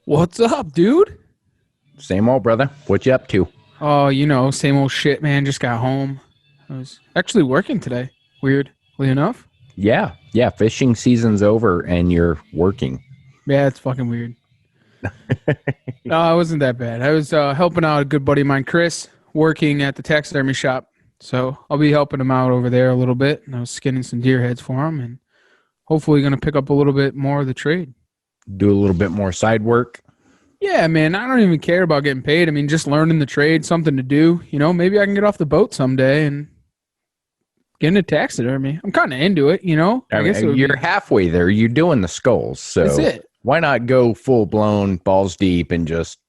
What's up, dude? Same old, brother. What you up to? Oh, same old shit, man. Just got home. I was actually working today. Weirdly enough. Yeah. Fishing season's over and you're working. Yeah, it's fucking weird. No, it wasn't that bad. I was helping out a good buddy of mine, Chris, working at the taxidermy shop. So I'll be helping him out over there a little bit. And I was skinning some deer heads for him and hopefully going to pick up a little bit more of the trade. Do a little bit more side work. Yeah, man, I don't even care about getting paid. I mean, just learning the trade, something to do. Maybe I can get off the boat someday and get into taxidermy. I'm kind of into it, I guess it mean, would you're be. halfway there. You're doing the skulls. That's So it. why not go full blown balls deep and just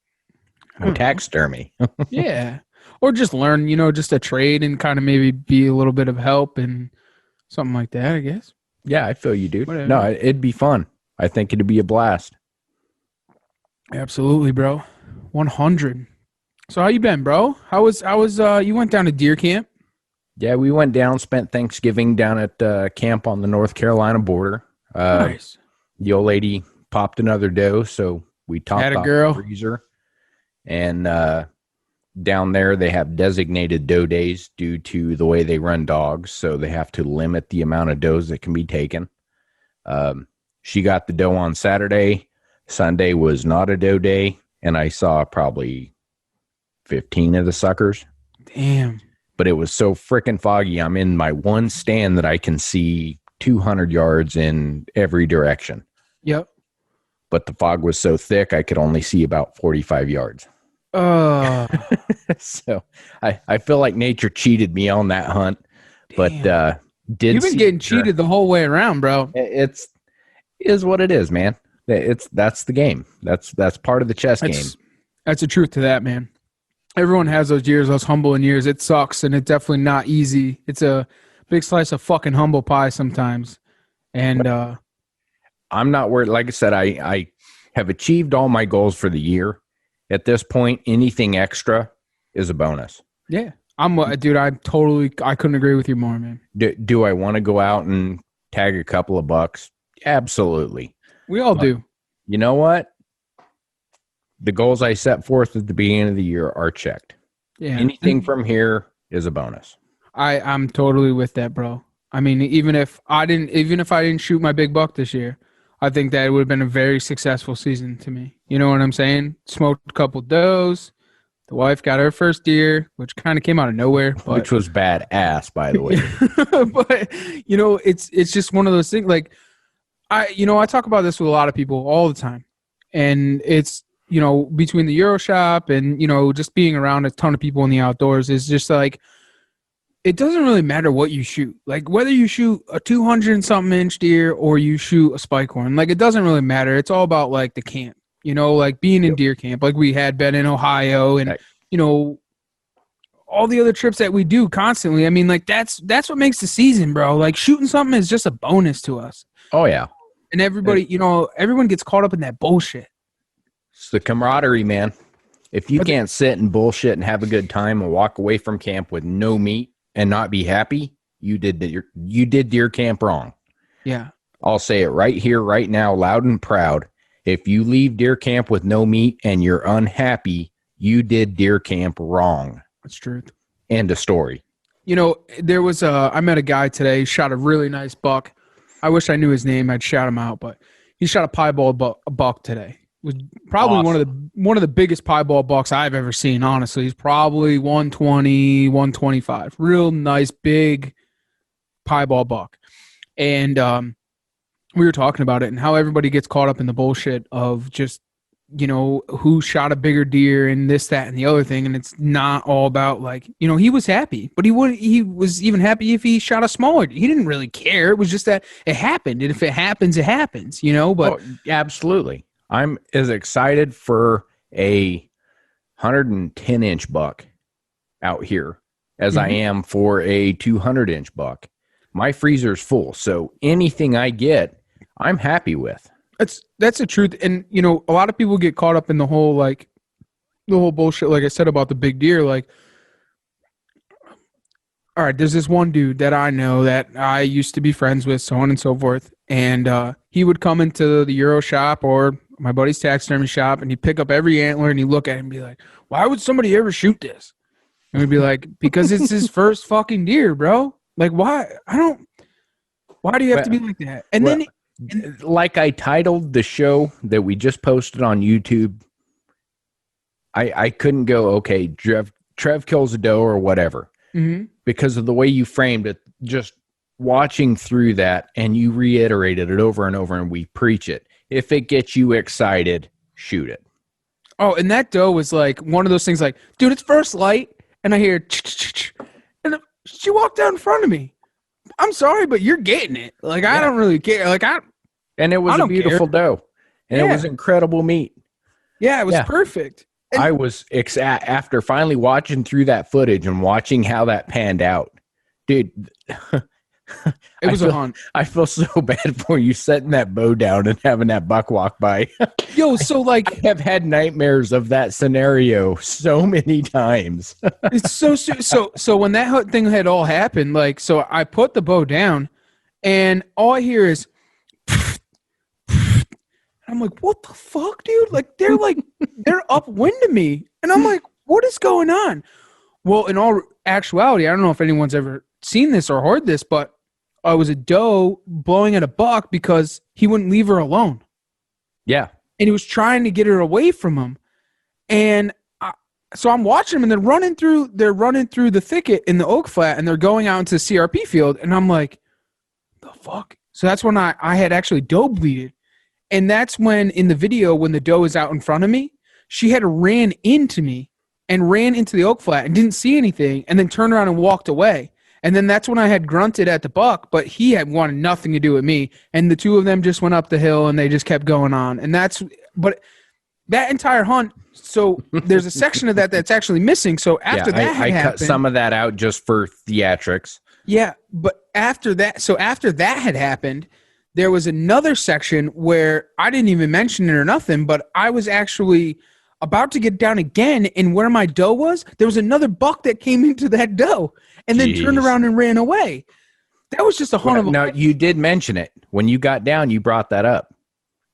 I go don't know. taxidermy? Yeah. Or just learn, just a trade and kind of maybe be a little bit of help and something like that, I guess. Yeah, I feel you, dude. No, Whatever. it'd be fun. I think it'd be a blast. Absolutely, bro. 100. So how you been, bro? How was you went down to deer camp? Yeah, we went down, spent Thanksgiving down at camp on the North Carolina border. Nice. The old lady popped another doe, so we Had topped a off the girl. freezer. And down there, they have designated doe days due to the way they run dogs. So they have to limit the amount of does that can be taken. She got the doe on Saturday. Sunday was not a doe day. And I saw probably 15 of the suckers. Damn. But it was so freaking foggy. I'm in my one stand that I can see 200 yards in every direction. Yep. But the fog was so thick, I could only see about 45 yards. Uh So I feel like nature cheated me on that hunt, but Damn. did You've been see getting deer. cheated the whole way around, bro. It's is what it is, man. That's the game. That's part of the chess game. That's the truth to that, man. Everyone has those years, those humbling years. It sucks and it's definitely not easy. It's a big slice of fucking humble pie sometimes. And I'm not worried. Like I said, I have achieved all my goals for the year. At this point, anything extra is a bonus. yeah, dude. I couldn't agree with you more, man. Do I want to go out and tag a couple of bucks? Absolutely. We all But do. you know what? The goals I set forth at the beginning of the year are checked. Yeah, Anything from here is a bonus. I'm totally with that, bro. I mean, even if I didn't shoot my big buck this year, I think that it would have been a very successful season to me. You know what I'm saying? Smoked a couple does. The wife got her first deer, which kind of came out of nowhere, but Which was badass, by the way. but it's just one of those things. Like I talk about this with a lot of people all the time, and it's between the Euro shop and just being around a ton of people in the outdoors is just like it doesn't really matter what you shoot. Like whether you shoot a 200 and something inch deer or you shoot a spike horn, like it doesn't really matter. It's all about like the camp, like being in Yep. deer camp, like we had been in Ohio and Right. you know all the other trips that we do constantly. I mean, like that's what makes the season, bro. Like shooting something is just a bonus to us. Oh, yeah. And everybody, everyone gets caught up in that bullshit. It's the camaraderie, man. If you But can't sit and bullshit and have a good time and walk away from camp with no meat and not be happy, you did deer camp wrong. yeah, I'll say it right here, right now, loud and proud. If you leave deer camp with no meat and you're unhappy, you did deer camp wrong. that's truth. End of story. There was I met a guy today, shot a really nice buck. I wish I knew his name. I'd shout him out, but he shot a piebald buck today. It was probably Awesome. one of the biggest piebald bucks I've ever seen. Honestly, he's probably 120, 125. Real nice, big piebald buck. And we were talking about it and how everybody gets caught up in the bullshit of just who shot a bigger deer and this, that, and the other thing. And it's not all about like, he was happy, but he was even happy if he shot a smaller. He didn't really care. It was just that it happened. And if it happens, it happens, but Oh, absolutely. I'm as excited for a 110-inch buck out here as I Mhm. am for a 200-inch buck. My freezer's full, so anything I get, I'm happy with. That's the truth. And, a lot of people get caught up in the whole bullshit, like I said, about the big deer. Like, all right, there's this one dude that I know that I used to be friends with, so on and so forth. And he would come into the Euro shop or my buddy's taxidermy shop, and he'd pick up every antler and he'd look at it and be like, "Why would somebody ever shoot this?" And we'd be like, "Because it's his first fucking deer, bro. Like, why? Why do you have to be like that?" And then, like I titled the show that we just posted on YouTube, I couldn't go, okay, Trev kills a doe or whatever, because of the way you framed it. Just watching through that, and you reiterated it over and over, and we preach it. If it gets you excited, shoot it. Oh, and that doe was like one of those things like, dude, it's first light, and I hear, and she walked out in front of me. I'm sorry, but you're getting it. Like, I don't really care. Like, and it was a beautiful doe, and it was incredible meat. Yeah, it was perfect. And I was after finally watching through that footage and watching how that panned out, dude. It was a hunt. I feel so bad for you setting that bow down and having that buck walk by. Yo, so like I have had nightmares of that scenario so many times. It's so when that thing had all happened, like, so I put the bow down, and all I hear is, I'm like, what the fuck, dude? Like they're upwind of me, and I'm like, what is going on? Well, in all actuality, I don't know if anyone's ever seen this or heard this, but I was a doe blowing at a buck because he wouldn't leave her alone. Yeah. And he was trying to get her away from him. And so I'm watching them, and they're running through the thicket in the oak flat, and they're going out into the CRP field. And I'm like, the fuck? So that's when I had actually doe bleeded. And that's when in the video, when the doe is out in front of me, she had ran into me and ran into the oak flat and didn't see anything, and then turned around and walked away. And then that's when I had grunted at the buck, but he had wanted nothing to do with me. And the two of them just went up the hill, and they just kept going on. And but that entire hunt, so there's a section of that that's actually missing. So after that had happened, cut some of that out just for theatrics. Yeah, but after that had happened, there was another section where I didn't even mention it or nothing, but I was actually about to get down again, and where my doe was, there was another buck that came into that doe and then turned around and ran away. That was just a hunt of a... Now, you did mention it. When you got down, you brought that up.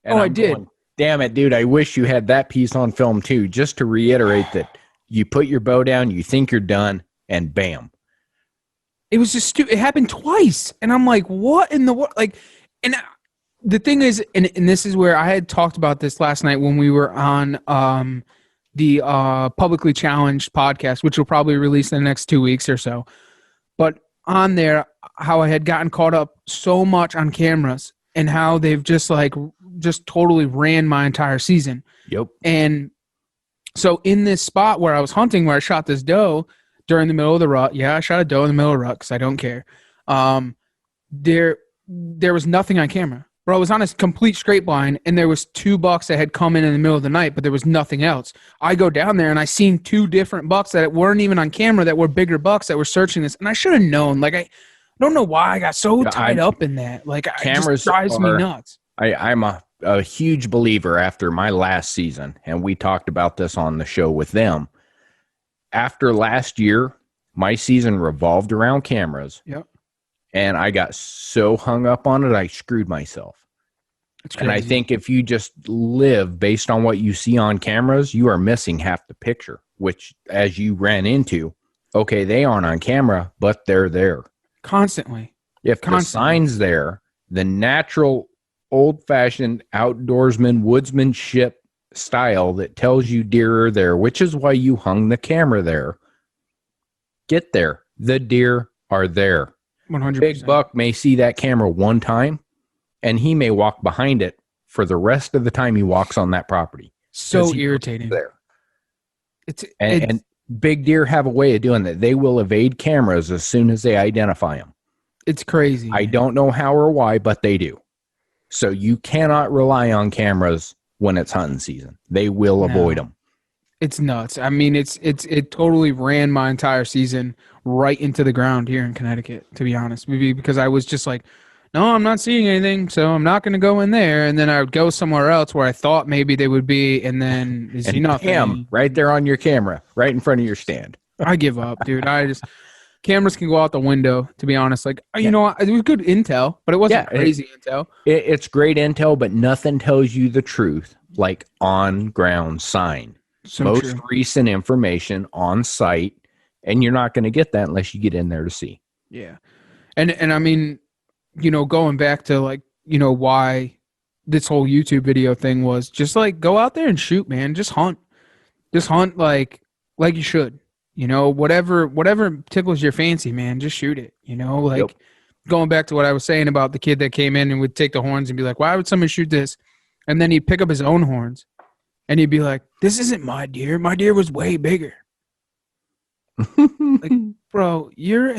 And I did. Going, damn it, dude, I wish you had that piece on film too, just to reiterate that you put your bow down, you think you're done, and bam. It was just stupid. It happened twice, and I'm like, what in the world? Like, and the thing is, and this is where I had talked about this last night when we were on the Publicly Challenged podcast, which will probably release in the next 2 weeks or so. But on there, how I had gotten caught up so much on cameras and how they've just totally ran my entire season. Yep. And so in this spot where I was hunting, where I shot this doe during the middle of the rut, I shot a doe in the middle of the rut because I don't care. There was nothing on camera. Bro, I was on a complete straight blind, and there was 2 bucks that had come in the middle of the night, but there was nothing else. I go down there, and I seen 2 different bucks that weren't even on camera, that were bigger bucks that were searching this, and I should have known. Like, I don't know why I got so tied up in that. Like, it just drives me nuts. I'm a huge believer after my last season, and we talked about this on the show with them. After last year, my season revolved around cameras. Yep. And I got so hung up on it, I screwed myself. And I think if you just live based on what you see on cameras, you are missing half the picture, which, as you ran into, okay, they aren't on camera, but they're there. Constantly. If the sign's there, the natural, old-fashioned outdoorsman, woodsmanship style that tells you deer are there, which is why you hung the camera there, get there. The deer are there. 100%. Big buck may see that camera one time, and he may walk behind it for the rest of the time he walks on that property. So irritating. There. And big deer have a way of doing that. They will evade cameras as soon as they identify them. It's crazy. I don't know how or why, but they do. So you cannot rely on cameras when it's hunting season. They will avoid them. It's nuts. I mean, it totally ran my entire season right into the ground here in Connecticut, to be honest. Maybe because I was just like, no, I'm not seeing anything, so I'm not going to go in there. And then I would go somewhere else where I thought maybe they would be, and then you see nothing. Bam, right there on your camera, right in front of your stand. I give up, dude. cameras can go out the window, to be honest. Like, Yeah. you know, it was good intel, but it wasn't crazy intel. It's great intel, but nothing tells you the truth like on-ground sign. So Most true. recent information on site, and you're not going to get that unless you get in there to see. Yeah. And I mean, you know, going back to like, you know, why this whole YouTube video thing was just like, go out there and shoot, man. Just hunt like you should, you know, whatever tickles your fancy, man, just shoot it, you know, like going back to what I was saying about the kid that came in and would take the horns and be like, why would someone shoot this? And then he'd pick up his own horns and he'd be like, this isn't my deer. My deer was way bigger. Like, bro, you're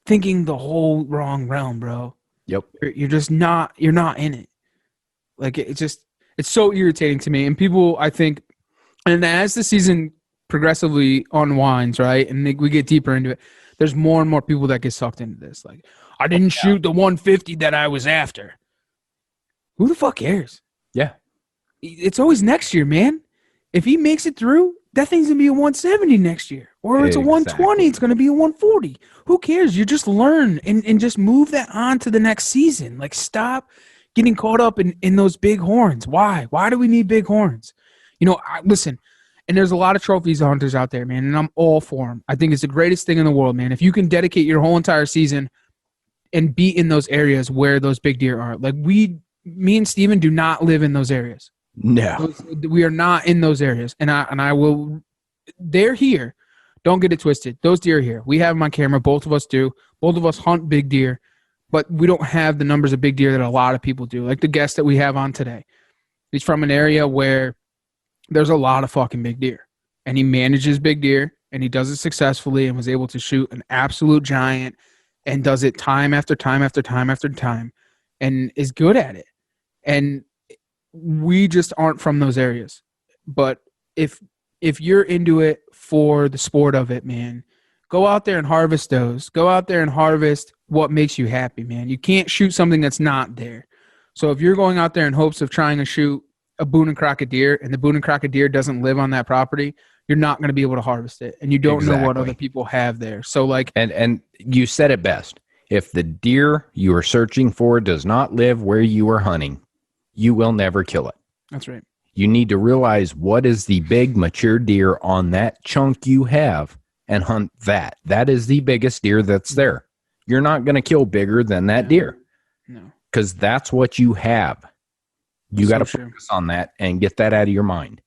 thinking the whole wrong realm, bro. Yep. You're not in it. Like, it's so irritating to me. And people, I think, and as the season progressively unwinds, right, and we get deeper into it, there's more and more people that get sucked into this. Like, I didn't shoot the 150 that I was after. Who the fuck cares? Yeah. It's always next year, man. If he makes it through, that thing's going to be a 170 next year. Or it's a 120, it's going to be a 140. Who cares? You just learn and just move that on to the next season. Like, stop getting caught up in those big horns. Why? Why do we need big horns? You know, listen, and there's a lot of trophies hunters out there, man, and I'm all for them. I think it's the greatest thing in the world, man. If you can dedicate your whole entire season and be in those areas where those big deer are. Like, me and Steven do not live in those areas. No. We are not in those areas. And I will, they're here. Don't get it twisted. Those deer are here. We have them on camera. Both of us do. Both of us hunt big deer, but we don't have the numbers of big deer that a lot of people do. Like the guest that we have on today. He's from an area where there's a lot of fucking big deer, and he manages big deer, and he does it successfully and was able to shoot an absolute giant and does it time after time after time after time and is good at it. And we just aren't from those areas. But if you're into it for the sport of it, man, go out there and harvest those. Go out there and harvest what makes you happy, man. You can't shoot something that's not there. So if you're going out there in hopes of trying to shoot a Boone and Crockett deer and the Boone and Crockett deer doesn't live on that property, you're not going to be able to harvest it. And you don't know what other people have there. So like, and you said it best. If the deer you are searching for does not live where you are hunting, you will never kill it. That's right. You need to realize what is the big mature deer on that chunk you have and hunt that. That is the biggest deer that's there. You're not going to kill bigger than that deer. No. Because that's what you have. You got to focus on that and get that out of your mind.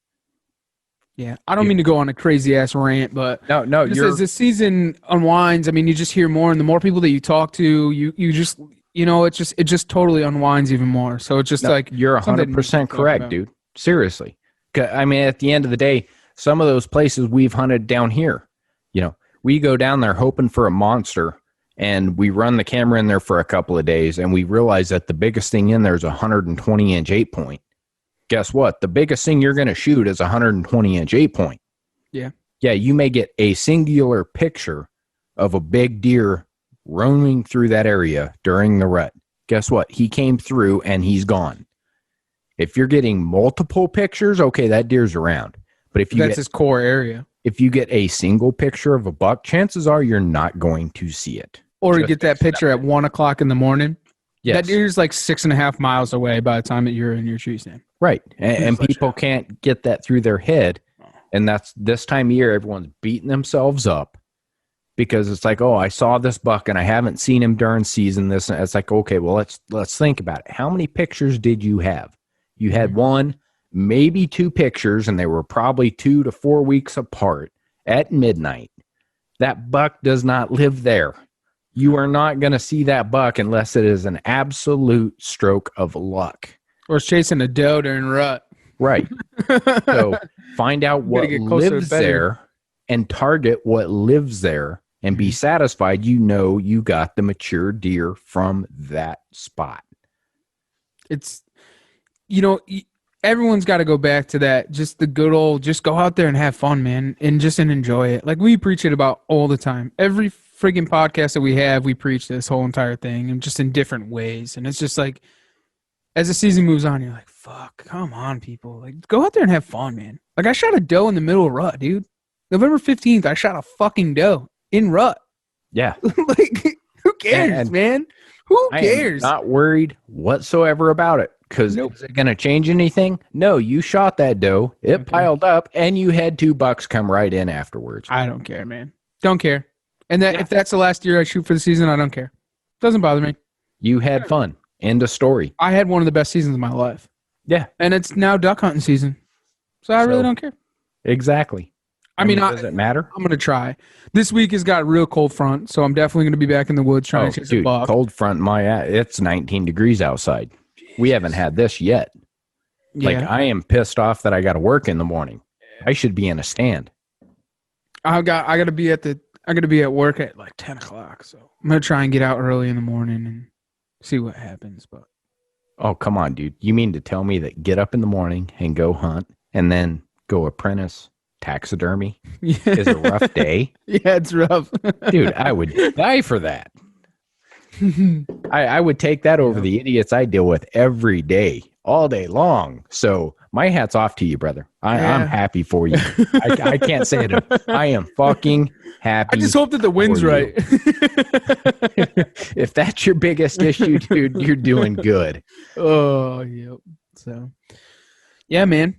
Yeah, I don't mean to go on a crazy ass rant, but no, just as the season unwinds, I mean, you just hear more, and the more people that you talk to, you just, you know, it just totally unwinds even more. So it's just like you're 100% correct, dude. Seriously, I mean, at the end of the day, some of those places we've hunted down here, you know, we go down there hoping for a monster, and we run the camera in there for a couple of days, and we realize that the biggest thing in there is a 120-inch 8-point. Guess what? The biggest thing you're going to shoot is a 120-inch 8-point. Yeah. Yeah, you may get a singular picture of a big deer roaming through that area during the rut. Guess what? He came through and he's gone. If you're getting multiple pictures, okay, that deer's around. But if that's his core area. If you get a single picture of a buck, chances are you're not going to see it. Or you get that picture at 1 o'clock in the morning. Yes. That deer's like 6.5 miles away by the time that you're in your tree stand. Right. And people can't get that through their head. And that's this time of year, everyone's beating themselves up because it's like, oh, I saw this buck and I haven't seen him during season. This, and it's like, okay, well, let's think about it. How many pictures did you have? You had one, maybe two pictures, and they were probably 2 to 4 weeks apart at midnight. That buck does not live there. You are not going to see that buck unless it is an absolute stroke of luck. Or it's chasing a doe during rut. Right. So find out what lives there and target what lives there and be satisfied you know you got the mature deer from that spot. It's, you know, everyone's got to go back to that. Just the good old, just go out there and have fun, man, and just enjoy it. Like we preach it about all the time. Every friggin' podcast that we have, we preach this whole entire thing and just in different ways. And it's just like, as the season moves on, you're like, fuck, come on, people. Like, go out there and have fun, man. Like, I shot a doe in the middle of rut, dude. November 15th, I shot a fucking doe. in rut. Yeah. Like, who cares, And man? Who cares? I am not worried whatsoever about it. Because Nope. is it going to change anything? No, you shot that doe. It Okay. piled up, and you had 2 bucks come right in afterwards. I don't care, man. Don't care. And that if that's the last year I shoot for the season, I don't care. Doesn't bother me. You had fun. End of story. I had one of the best seasons of my life. Yeah. And it's now duck hunting season. So I really don't care. Exactly. I mean, does it matter? I'm going to try. This week has got a real cold front, so I'm definitely going to be back in the woods trying to chase a buck. Cold front, it's 19 degrees outside. We haven't had this yet. Yeah. Like, I am pissed off that I got to work in the morning. I should be in a stand. I got to be at work at like 10 o'clock, so I'm going to try and get out early in the morning and see what happens. But oh, come on, dude. You mean to tell me that get up in the morning and go hunt and then go apprentice taxidermy is a rough day? Yeah, it's rough. Dude, I would die for that. I would take that over the idiots I deal with every day, all day long. So my hat's off to you, brother. I'm happy for you. I can't say it. I am fucking happy. I just hope that the wind's right. If that's your biggest issue, dude, you're doing good. Oh, yep. So, yeah, man.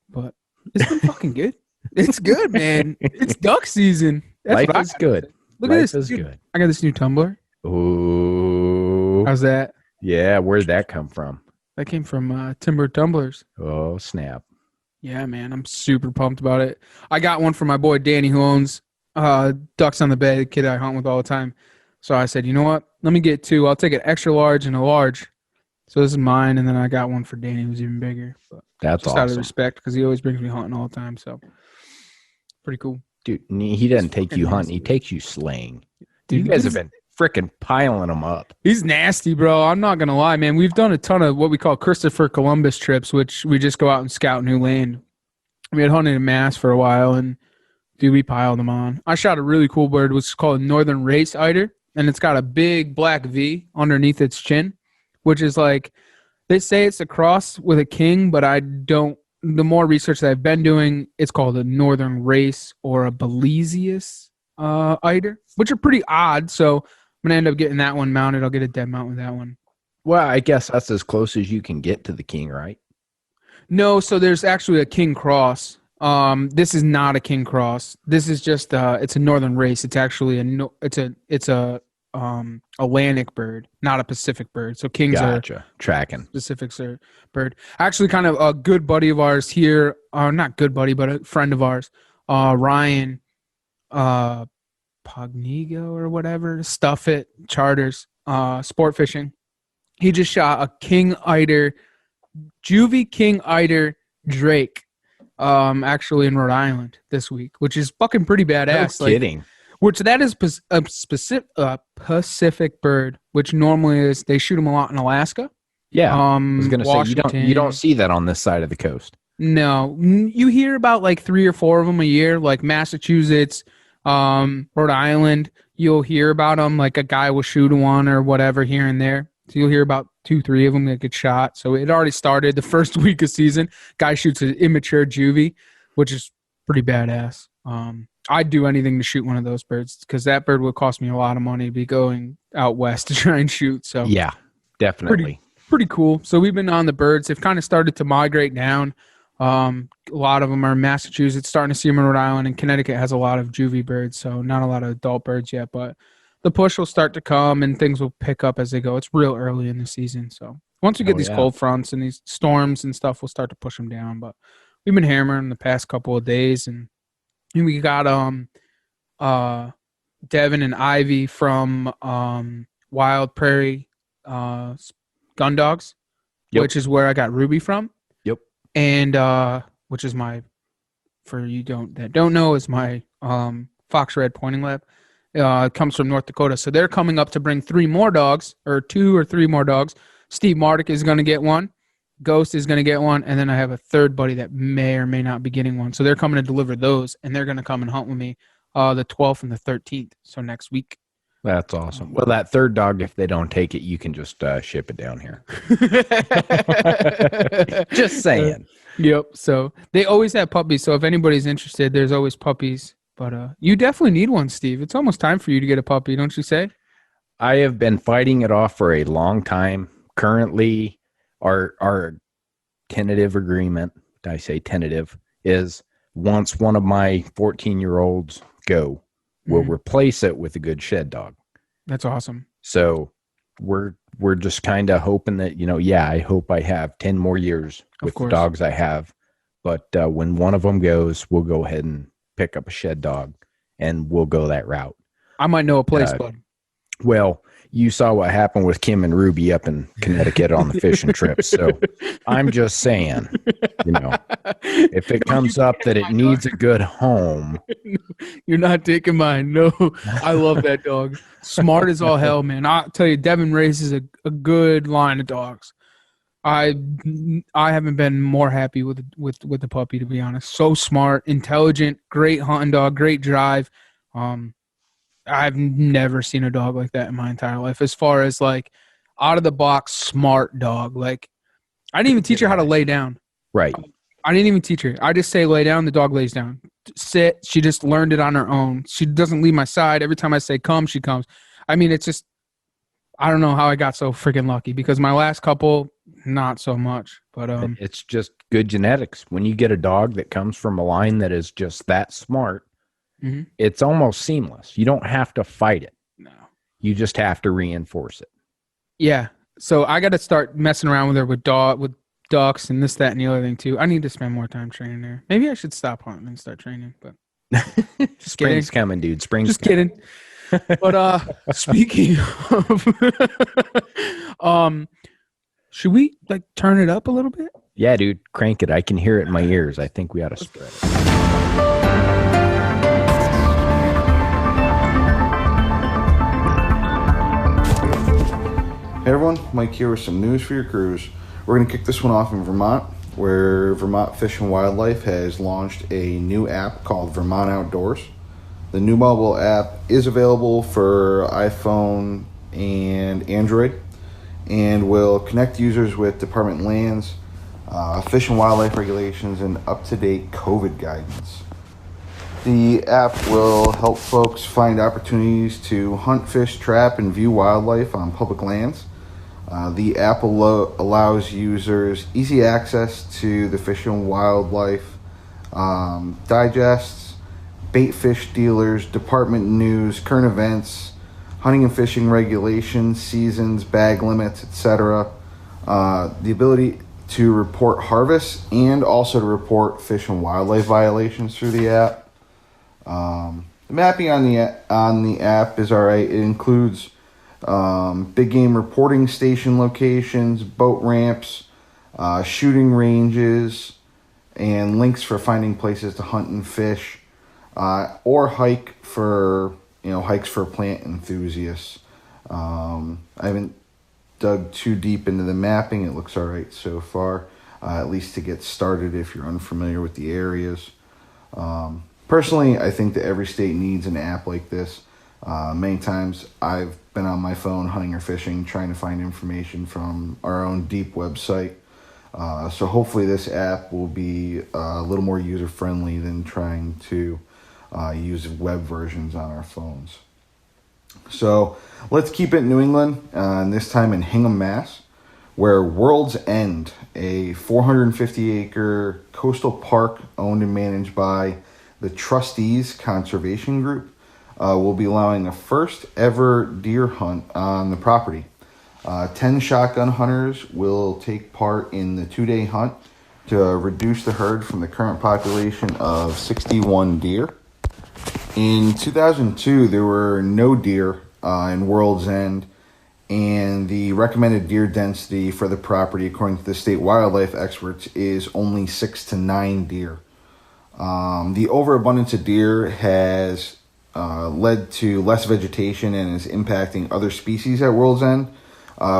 But it's been fucking good. It's good, man. It's duck season. That's Life is good. Look at this. Life is good. I got this new tumbler. Ooh. How's that? Yeah, where'd that come from? That came from Timber Tumblers. Oh, snap. Yeah, man. I'm super pumped about it. I got one for my boy Danny, who owns Ducks on the Bay, the kid I hunt with all the time. So I said, you know what? Let me get 2. I'll take an extra large and a large. So this is mine, and then I got one for Danny, who's even bigger. But that's just awesome. Out of respect, because he always brings me hunting all the time. So pretty cool. Dude, he doesn't take you hunting. He takes you slaying. Dude, you guys have been freaking piling them up. He's nasty, bro. I'm not going to lie, man. We've done a ton of what we call Christopher Columbus trips, which we just go out and scout new land. We had hunted in Mass for a while, and dude, we piled them on. I shot a really cool bird, which is called a Northern Race Eider, and it's got a big black V underneath its chin, which is like, they say it's a cross with a king, but I don't. The more research that I've been doing, it's called a Northern Race or a Belizeus eider, which are pretty odd. So I'm going to end up getting that one mounted. I'll get a dead mount with that one. Well, I guess that's as close as you can get to the king, right? No, so there's actually a king cross. This is not a king cross. This is just it's a Northern Race. It's actually it's a Atlantic bird, not a Pacific bird. So kings are tracking Pacific bird. Actually, kind of a good buddy of ours here, not good buddy, but a friend of ours, Ryan Pognigo or whatever, Stuff It Charters, sport fishing. He just shot a king eider, juvie king eider Drake, actually in Rhode Island this week, which is fucking pretty badass. No kidding. Which that is a specific Pacific bird, which normally is they shoot them a lot in Alaska. Yeah, I was gonna Washington. say you don't see that on this side of the coast. No, you hear about like 3 or 4 of them a year, like Massachusetts, Rhode Island. You'll hear about them, like a guy will shoot one or whatever here and there. So you'll hear about 2, 3 of them that get shot. So it already started the first week of season. Guy shoots an immature juvie, which is pretty badass. I'd do anything to shoot one of those birds because that bird would cost me a lot of money to be going out west to try and shoot. So yeah, definitely. Pretty cool. So we've been on the birds. They've kind of started to migrate down. A lot of them are in Massachusetts, starting to see them in Rhode Island, and Connecticut has a lot of juvie birds, so not a lot of adult birds yet, but the push will start to come and things will pick up as they go. It's real early in the season. So once we get these cold fronts and these storms and stuff, we'll start to push them down. But we've been hammering the past couple of days, and we got Devin and Ivy from Wild Prairie Gun Dogs, which is where I got Ruby from. Yep. And which is my, for you that don't know, is my Fox Red pointing lab. It comes from North Dakota. So they're coming up to bring 3 more dogs, or 2 or 3 more dogs. Steve Mardick is going to get one. Ghost is going to get one, and then I have a third buddy that may or may not be getting one. So they're coming to deliver those, and they're going to come and hunt with me the 12th and the 13th, so next week. That's awesome. Well, that third dog, if they don't take it, you can just ship it down here. Just saying. Yep. So they always have puppies. So if anybody's interested, there's always puppies But you definitely need one, Steve. It's almost time for you to get a puppy, don't you say? I have been fighting it off for a long time. Currently, our tentative agreement, I say tentative, is once one of my 14-year-olds go, we'll replace it with a good shed dog. That's awesome. So we're just kind of hoping that, I hope I have 10 more years with the dogs I have. But when one of them goes, we'll go ahead and pick up a shed dog and we'll go that route. I might know a place, bud. Well, you saw what happened with Kim and Ruby up in Connecticut on the fishing trip. So I'm just saying, if it comes up that it needs a good home. You're not taking mine. No, I love that dog. Smart as all hell, man. I'll tell you, Devon raises a good line of dogs. I haven't been more happy with the puppy, to be honest. So smart, intelligent, great hunting dog, great drive. I've never seen a dog like that in my entire life. As far as like out of the box, smart dog. Like I didn't even teach her how to lay down. Right. I didn't even teach her. I just say lay down, the dog lays down. Sit. She just learned it on her own. She doesn't leave my side. Every time I say come, she comes. I mean, it's just, I don't know how I got so freaking lucky, because my last couple, not so much. But it's just good genetics. When you get a dog that comes from a line that is just that smart, it's almost seamless. You don't have to fight it. No. You just have to reinforce it. Yeah. So I got to start messing around with her with ducks and this, that, and the other thing too. I need to spend more time training there. Maybe I should stop hunting and start training. But spring's coming, dude. Spring's just coming. Kidding. But speaking of, should we like turn it up a little bit? Yeah, dude. Crank it. I can hear it in my ears. I think we ought to spread it. Hey everyone, Mike here with some news for your cruise. We're going to kick this one off in Vermont, where Vermont Fish and Wildlife has launched a new app called Vermont Outdoors. The new mobile app is available for iPhone and Android and will connect users with department lands, fish and wildlife regulations, and up-to-date COVID guidance. The app will help folks find opportunities to hunt, fish, trap, and view wildlife on public lands. The app allows users easy access to the Fish and Wildlife digests, bait fish dealers, department news, current events, hunting and fishing regulations, seasons, bag limits, etc. The ability to report harvests and also to report fish and wildlife violations through the app. The mapping on the app is all right. It includes big game reporting station locations, boat ramps, shooting ranges, and links for finding places to hunt and fish, or hikes for plant enthusiasts. I haven't dug too deep into the mapping. It looks all right so far, at least to get started if you're unfamiliar with the areas. Personally, I think that every state needs an app like this. Many times I've been on my phone hunting or fishing, trying to find information from our own deep website. So hopefully this app will be a little more user-friendly than trying to use web versions on our phones. So let's keep it in New England, and this time in Hingham, Mass., where World's End, a 450-acre coastal park owned and managed by the Trustees Conservation Group, will be allowing a first ever deer hunt on the property. 10 shotgun hunters will take part in the 2-day hunt to reduce the herd from the current population of 61 deer. In 2002, there were no deer in World's End, and the recommended deer density for the property, according to the state wildlife experts, is only 6 to 9 deer. The overabundance of deer has led to less vegetation and is impacting other species at World's End,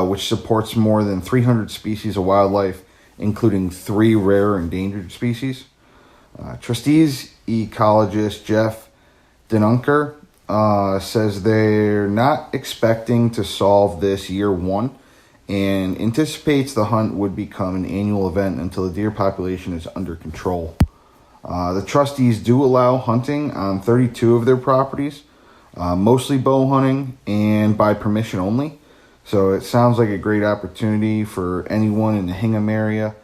which supports more than 300 species of wildlife, including 3 rare endangered species. Trustees ecologist Jeff Denunker says they're not expecting to solve this year one and anticipates the hunt would become an annual event until the deer population is under control. The trustees do allow hunting on 32 of their properties, mostly bow hunting and by permission only. So it sounds like a great opportunity for anyone in the Hingham area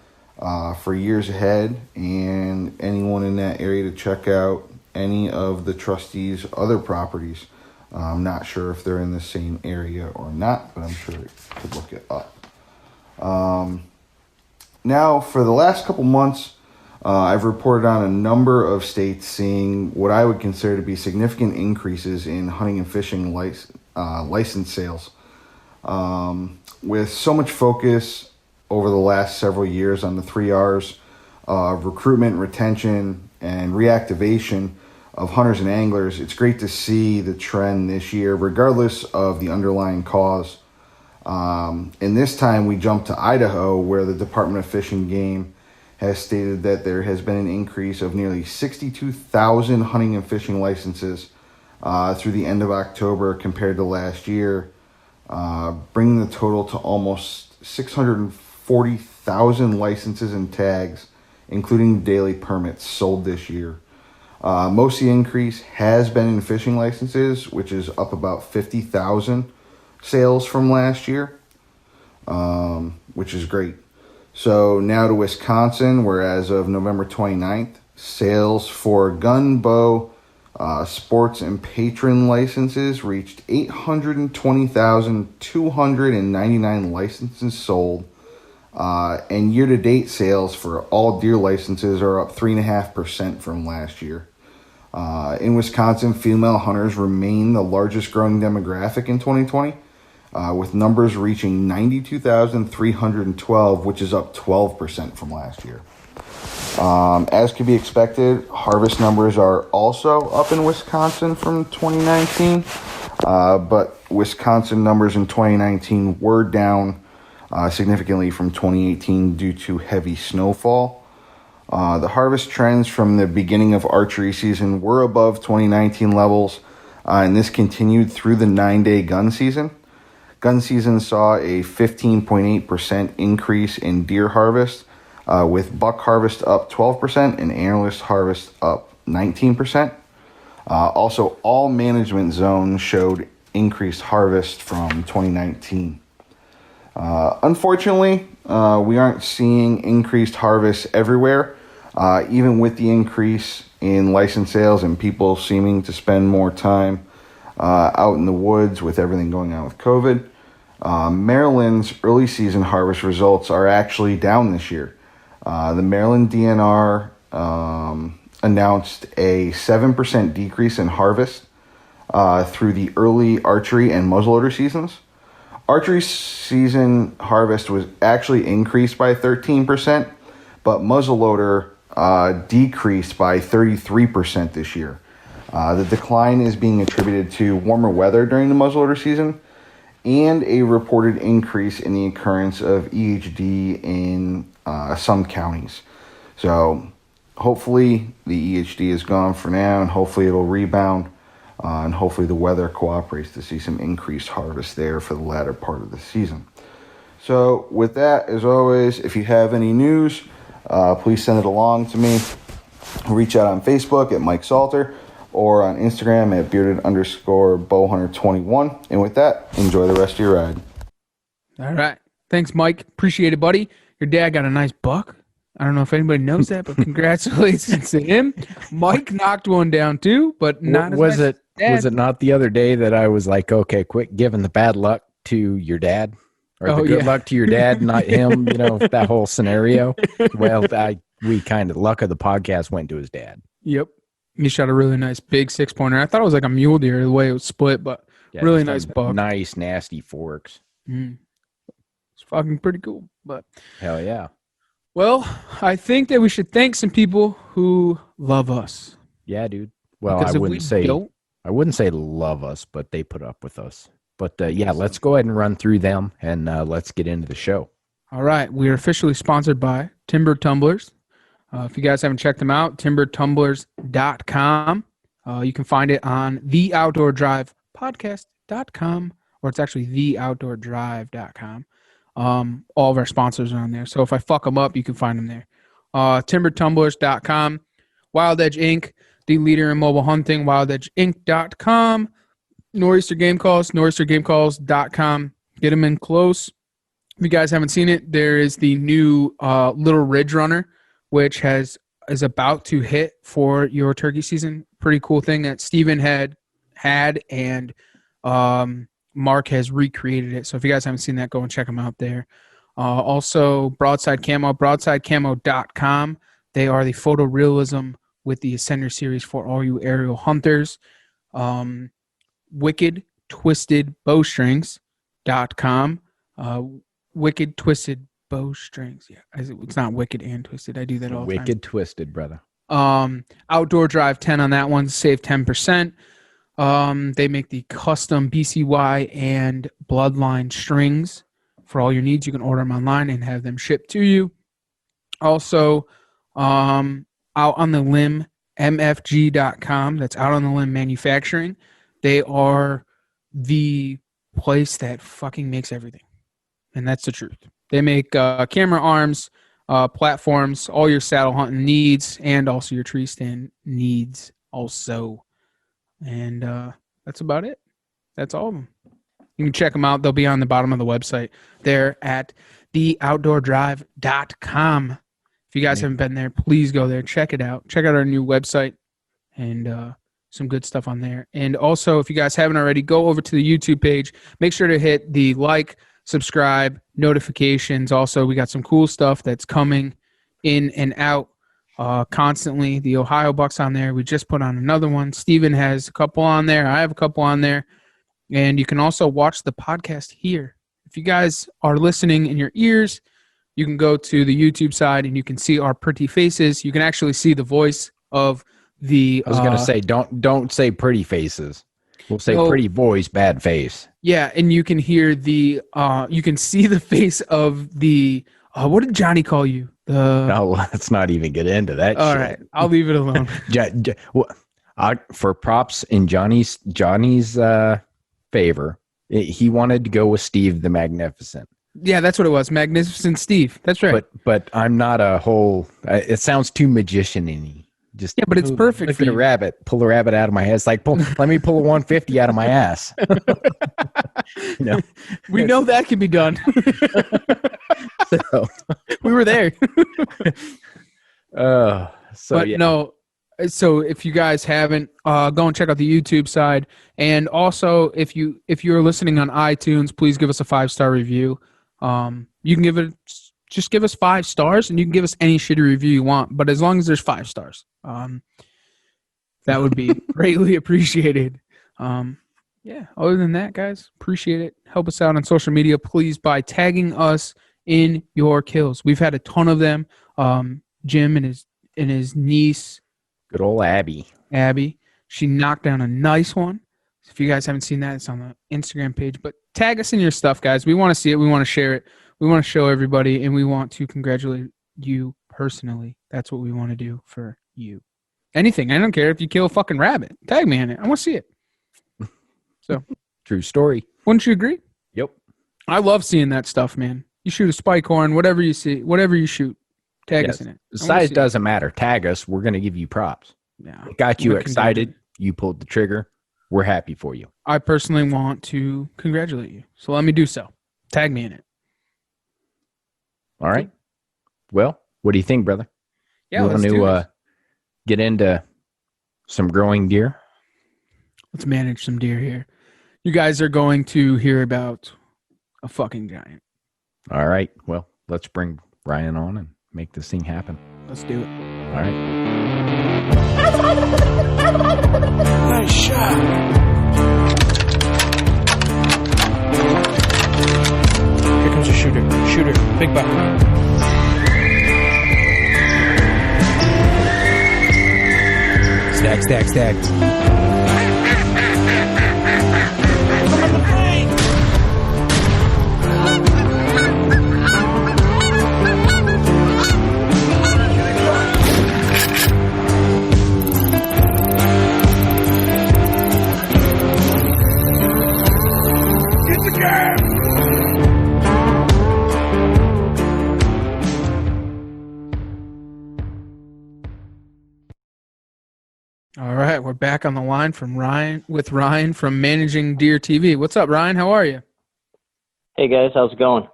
for years ahead, and anyone in that area to check out any of the trustees' other properties. I'm not sure if they're in the same area or not, but I'm sure you could look it up. Now, for the last couple months, I've reported on a number of states seeing what I would consider to be significant increases in hunting and fishing license sales. With so much focus over the last several years on the 3 R's, recruitment, retention, and reactivation of hunters and anglers, it's great to see the trend this year, regardless of the underlying cause. And this time we jump to Idaho, where the Department of Fish and Game has stated that there has been an increase of nearly 62,000 hunting and fishing licenses through the end of October compared to last year, bringing the total to almost 640,000 licenses and tags, including daily permits, sold this year. Most of the increase has been in fishing licenses, which is up about 50,000 sales from last year, which is great. So now to Wisconsin, where as of November 29th, sales for gun, bow, sports, and patron licenses reached 820,299 licenses sold. And year-to-date sales for all deer licenses are up 3.5% from last year. In Wisconsin, female hunters remain the largest growing demographic in 2020, with numbers reaching 92,312, which is up 12% from last year. As could be expected, harvest numbers are also up in Wisconsin from 2019, but Wisconsin numbers in 2019 were down significantly from 2018 due to heavy snowfall. The harvest trends from the beginning of archery season were above 2019 levels, and this continued through the 9-day gun season. Gun season saw a 15.8% increase in deer harvest, with buck harvest up 12% and antlerless harvest up 19%. Also, all management zones showed increased harvest from 2019. Unfortunately, we aren't seeing increased harvest everywhere, even with the increase in license sales and people seeming to spend more time out in the woods with everything going on with COVID. Maryland's early season harvest results are actually down this year. The Maryland DNR announced a 7% decrease in harvest through the early archery and muzzleloader seasons. Archery season harvest was actually increased by 13%, but muzzleloader decreased by 33% this year. The decline is being attributed to warmer weather during the muzzleloader season and a reported increase in the occurrence of EHD in some counties. So hopefully the EHD is gone for now, and hopefully it'll rebound, and hopefully the weather cooperates to see some increased harvest there for the latter part of the season. So with that, as always, if you have any news, please send it along to me. Reach out on Facebook at Mike Salter, or on Instagram at bearded_bowhunter21. And with that, enjoy the rest of your ride. All right. Thanks, Mike. Appreciate it, buddy. Your dad got a nice buck. I don't know if anybody knows that, but congratulations to him. Mike knocked one down too, but not as was nice it. Was it not the other day that I was like, okay, quit giving the bad luck to your dad, or the good luck to your dad, not him? You know, that whole scenario. Well, we kind of luck of the podcast went to his dad. Yep. He shot a really nice big 6-pointer. I thought it was like a mule deer the way it was split, but really nice buck. Nice, nasty forks. It's fucking pretty cool. But hell yeah. Well, I think that we should thank some people who love us. Yeah, dude. Well, I wouldn't say love us, but they put up with us. But yeah, let's go ahead and run through them, and let's get into the show. All right. We are officially sponsored by Timber Tumblers. If you guys haven't checked them out, timbertumblers.com. You can find it on theoutdoordrivepodcast.com, or it's actually theoutdoordrive.com. All of our sponsors are on there. So if I fuck them up, you can find them there. Timbertumblers.com. Wild Edge Inc., the leader in mobile hunting, wildedgeinc.com. Nor'easter Game Calls, nor'eastergamecalls.com. Get them in close. If you guys haven't seen it, there is the new Little Ridge Runner, which is about to hit for your turkey season. Pretty cool thing that Steven had and Mark has recreated it. So if you guys haven't seen that, go and check them out there. Also, Broadside Camo, broadsidecamo.com. They are the photorealism with the Ascender series for all you aerial hunters. Wicked Twisted Bowstrings.com. Wicked Twisted Bowstrings. Yeah, it's not wicked and twisted. I do that all the time. Wicked Twisted, brother. Outdoor Drive 10 on that one. Save 10%. They make the custom BCY and Bloodline strings for all your needs. You can order them online and have them shipped to you. Also, out on the Limb MFG.com. That's Out on the Limb Manufacturing. They are the place that fucking makes everything. And that's the truth. They make camera arms, platforms, all your saddle hunting needs, and also your tree stand needs also. And that's about it. That's all of them. You can check them out. They'll be on the bottom of the website there at theoutdoordrive.com. If you guys haven't been there, please go there. Check it out. Check out our new website and some good stuff on there. And also, if you guys haven't already, go over to the YouTube page. Make sure to hit the like, subscribe, notifications. Also, we got some cool stuff that's coming in and out constantly. The Ohio Bucks on there. We just put on another one. Steven has a couple on there. I have a couple on there. And you can also watch the podcast here. If you guys are listening in your ears, you can go to the YouTube side and you can see our pretty faces. You can actually see the voice of the... I was going to say, don't say pretty faces. We'll say pretty voice, bad face. Yeah, and you can hear the... you can see the face of the... what did Johnny call you? No, let's not even get into that All shit. right, I'll leave it alone. For props in Johnny's favor, he wanted to go with Steve the Magnificent. Yeah, that's what it was. Magnificent Steve. That's right. But I'm not a whole... it sounds too magician-y. Just yeah, but it's perfect for a rabbit. Pull a rabbit out of my ass. Like, let me pull a 150 out of my ass. We know that can be done. So we were there. No. So if you guys haven't, go and check out the YouTube side. And also, if you're listening on iTunes, please give us a 5-star review. You can just give us 5 stars, and you can give us any shitty review you want. But as long as there's 5 stars, that would be greatly appreciated. Yeah. Other than that, guys, appreciate it. Help us out on social media, please, by tagging us in your kills. We've had a ton of them. Jim and his niece. Good old Abby. She knocked down a nice one. So if you guys haven't seen that, it's on the Instagram page. But tag us in your stuff, guys. We want to see it. We want to share it. We want to show everybody, and we want to congratulate you personally. That's what we want to do for you. Anything. I don't care if you kill a fucking rabbit. Tag me in it. I want to see it. So true story. Wouldn't you agree? Yep. I love seeing that stuff, man. You shoot a spike horn, whatever you see, whatever you shoot, tag us in it. The size doesn't matter. Tag us. We're going to give you props. Yeah. It got you excited. You pulled the trigger. We're happy for you. I personally want to congratulate you. So let me do so. Tag me in it. All right. Well, what do you think, brother? Yeah, let's do it. Get into some growing deer? Let's manage some deer here. You guys are going to hear about a fucking giant. All right. Well, let's bring Ryan on and make this thing happen. Let's do it. All right. Nice shot. Here comes a shooter. Big buck. Stack. All right, we're back on the line with Ryan from Managing Deer TV. What's up, Ryan? How are you? Hey guys, how's it going?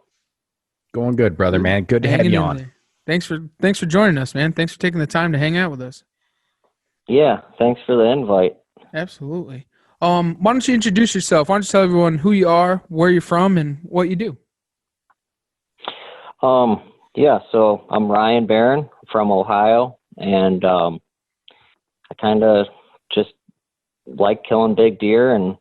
Going good, brother, man. Good to have Hanging you in on. there. Thanks for joining us, man. Thanks for taking the time to hang out with us. Yeah, thanks for the invite. Absolutely. Why don't you introduce yourself? Why don't you tell everyone who you are, where you're from, and what you do? Yeah, so I'm Ryan Beran from Ohio, and I kind of just like killing big deer, and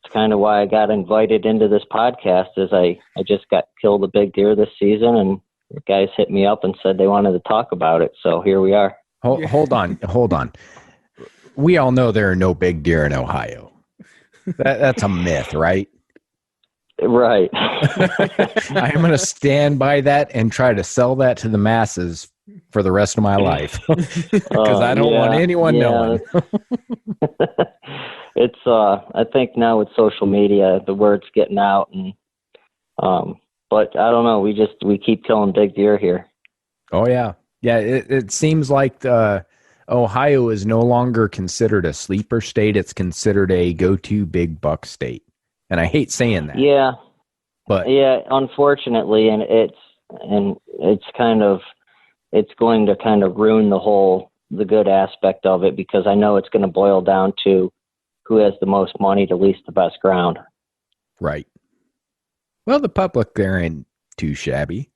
it's kind of why I got invited into this podcast. Is I just got killed a big deer this season, and the guys hit me up and said they wanted to talk about it. So here we are. Hold on. We all know there are no big deer in Ohio. That's a myth, right? Right. I am going to stand by that and try to sell that to the masses for the rest of my life because I don't want anyone knowing. It's I think now with social media, the word's getting out, and but I don't know. We keep killing big deer here. Oh yeah. It seems like Ohio is no longer considered a sleeper state. It's considered a go-to big buck state, and I hate saying that. Yeah, but yeah, unfortunately, and it's going to kind of ruin the good aspect of it, because I know it's going to boil down to who has the most money to lease the best ground. Right. Well, the public there ain't too shabby.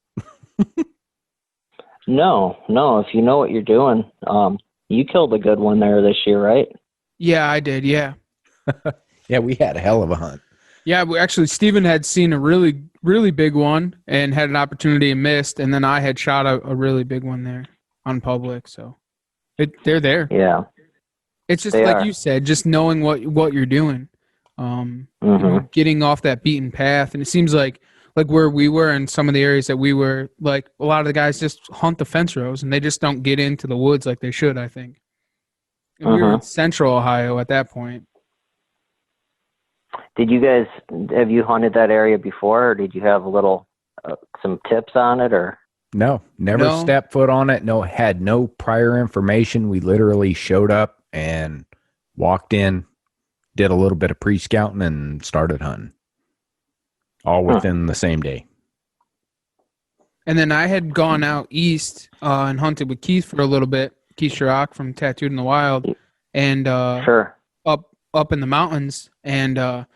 No, if you know what you're doing. You killed a good one there this year, right? Yeah, I did. Yeah. Yeah, we had a hell of a hunt. Yeah, Steven had seen a really, really big one and had an opportunity and missed, and then I had shot a really big one there on public. So they're there. Yeah. It's just like you said, just knowing what you're doing, getting off that beaten path. And it seems like where we were in some of the areas that we were, like a lot of the guys just hunt the fence rows and they just don't get into the woods like they should, I think. And we were in central Ohio at that point. Have you hunted that area before, or did you have some tips on it, or? No, never stepped foot on it. No, had no prior information. We literally showed up and walked in, did a little bit of pre-scouting, and started hunting. All within the same day. And then I had gone out east and hunted with Keith for a little bit, Keith Chirac from Tattooed in the Wild, and up in the mountains, and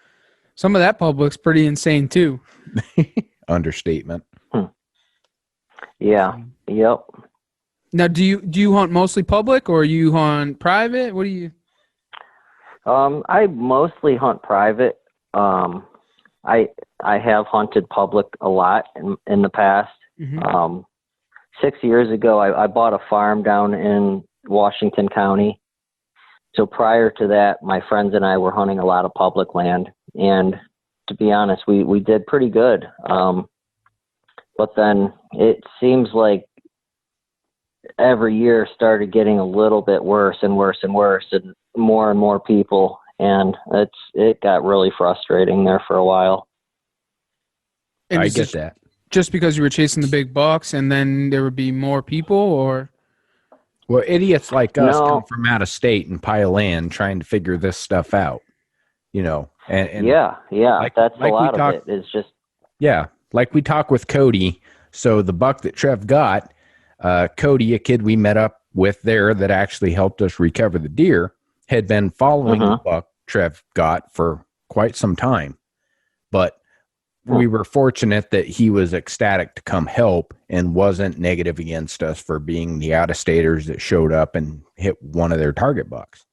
some of that public's pretty insane too. Understatement. Yeah. Yep. Now, do you hunt mostly public, or you hunt private? What do you? I mostly hunt private. I have hunted public a lot in the past. 6 years ago, I bought a farm down in Washington County. So prior to that, my friends and I were hunting a lot of public land. And to be honest, we did pretty good. But then it seems like every year started getting a little bit worse and worse and worse, and more people. And it got really frustrating there for a while. And I get that. Just because you were chasing the big bucks, and then there would be more people, or? Well, idiots like us come from out of state and pile in trying to figure this stuff out, And yeah, that's a lot of it. Is just like we talk with Cody. So the buck that Trev got, Cody, a kid we met up with there that actually helped us recover the deer, had been following the buck Trev got for quite some time, but we were fortunate that he was ecstatic to come help and wasn't negative against us for being the out-of-staters that showed up and hit one of their target bucks.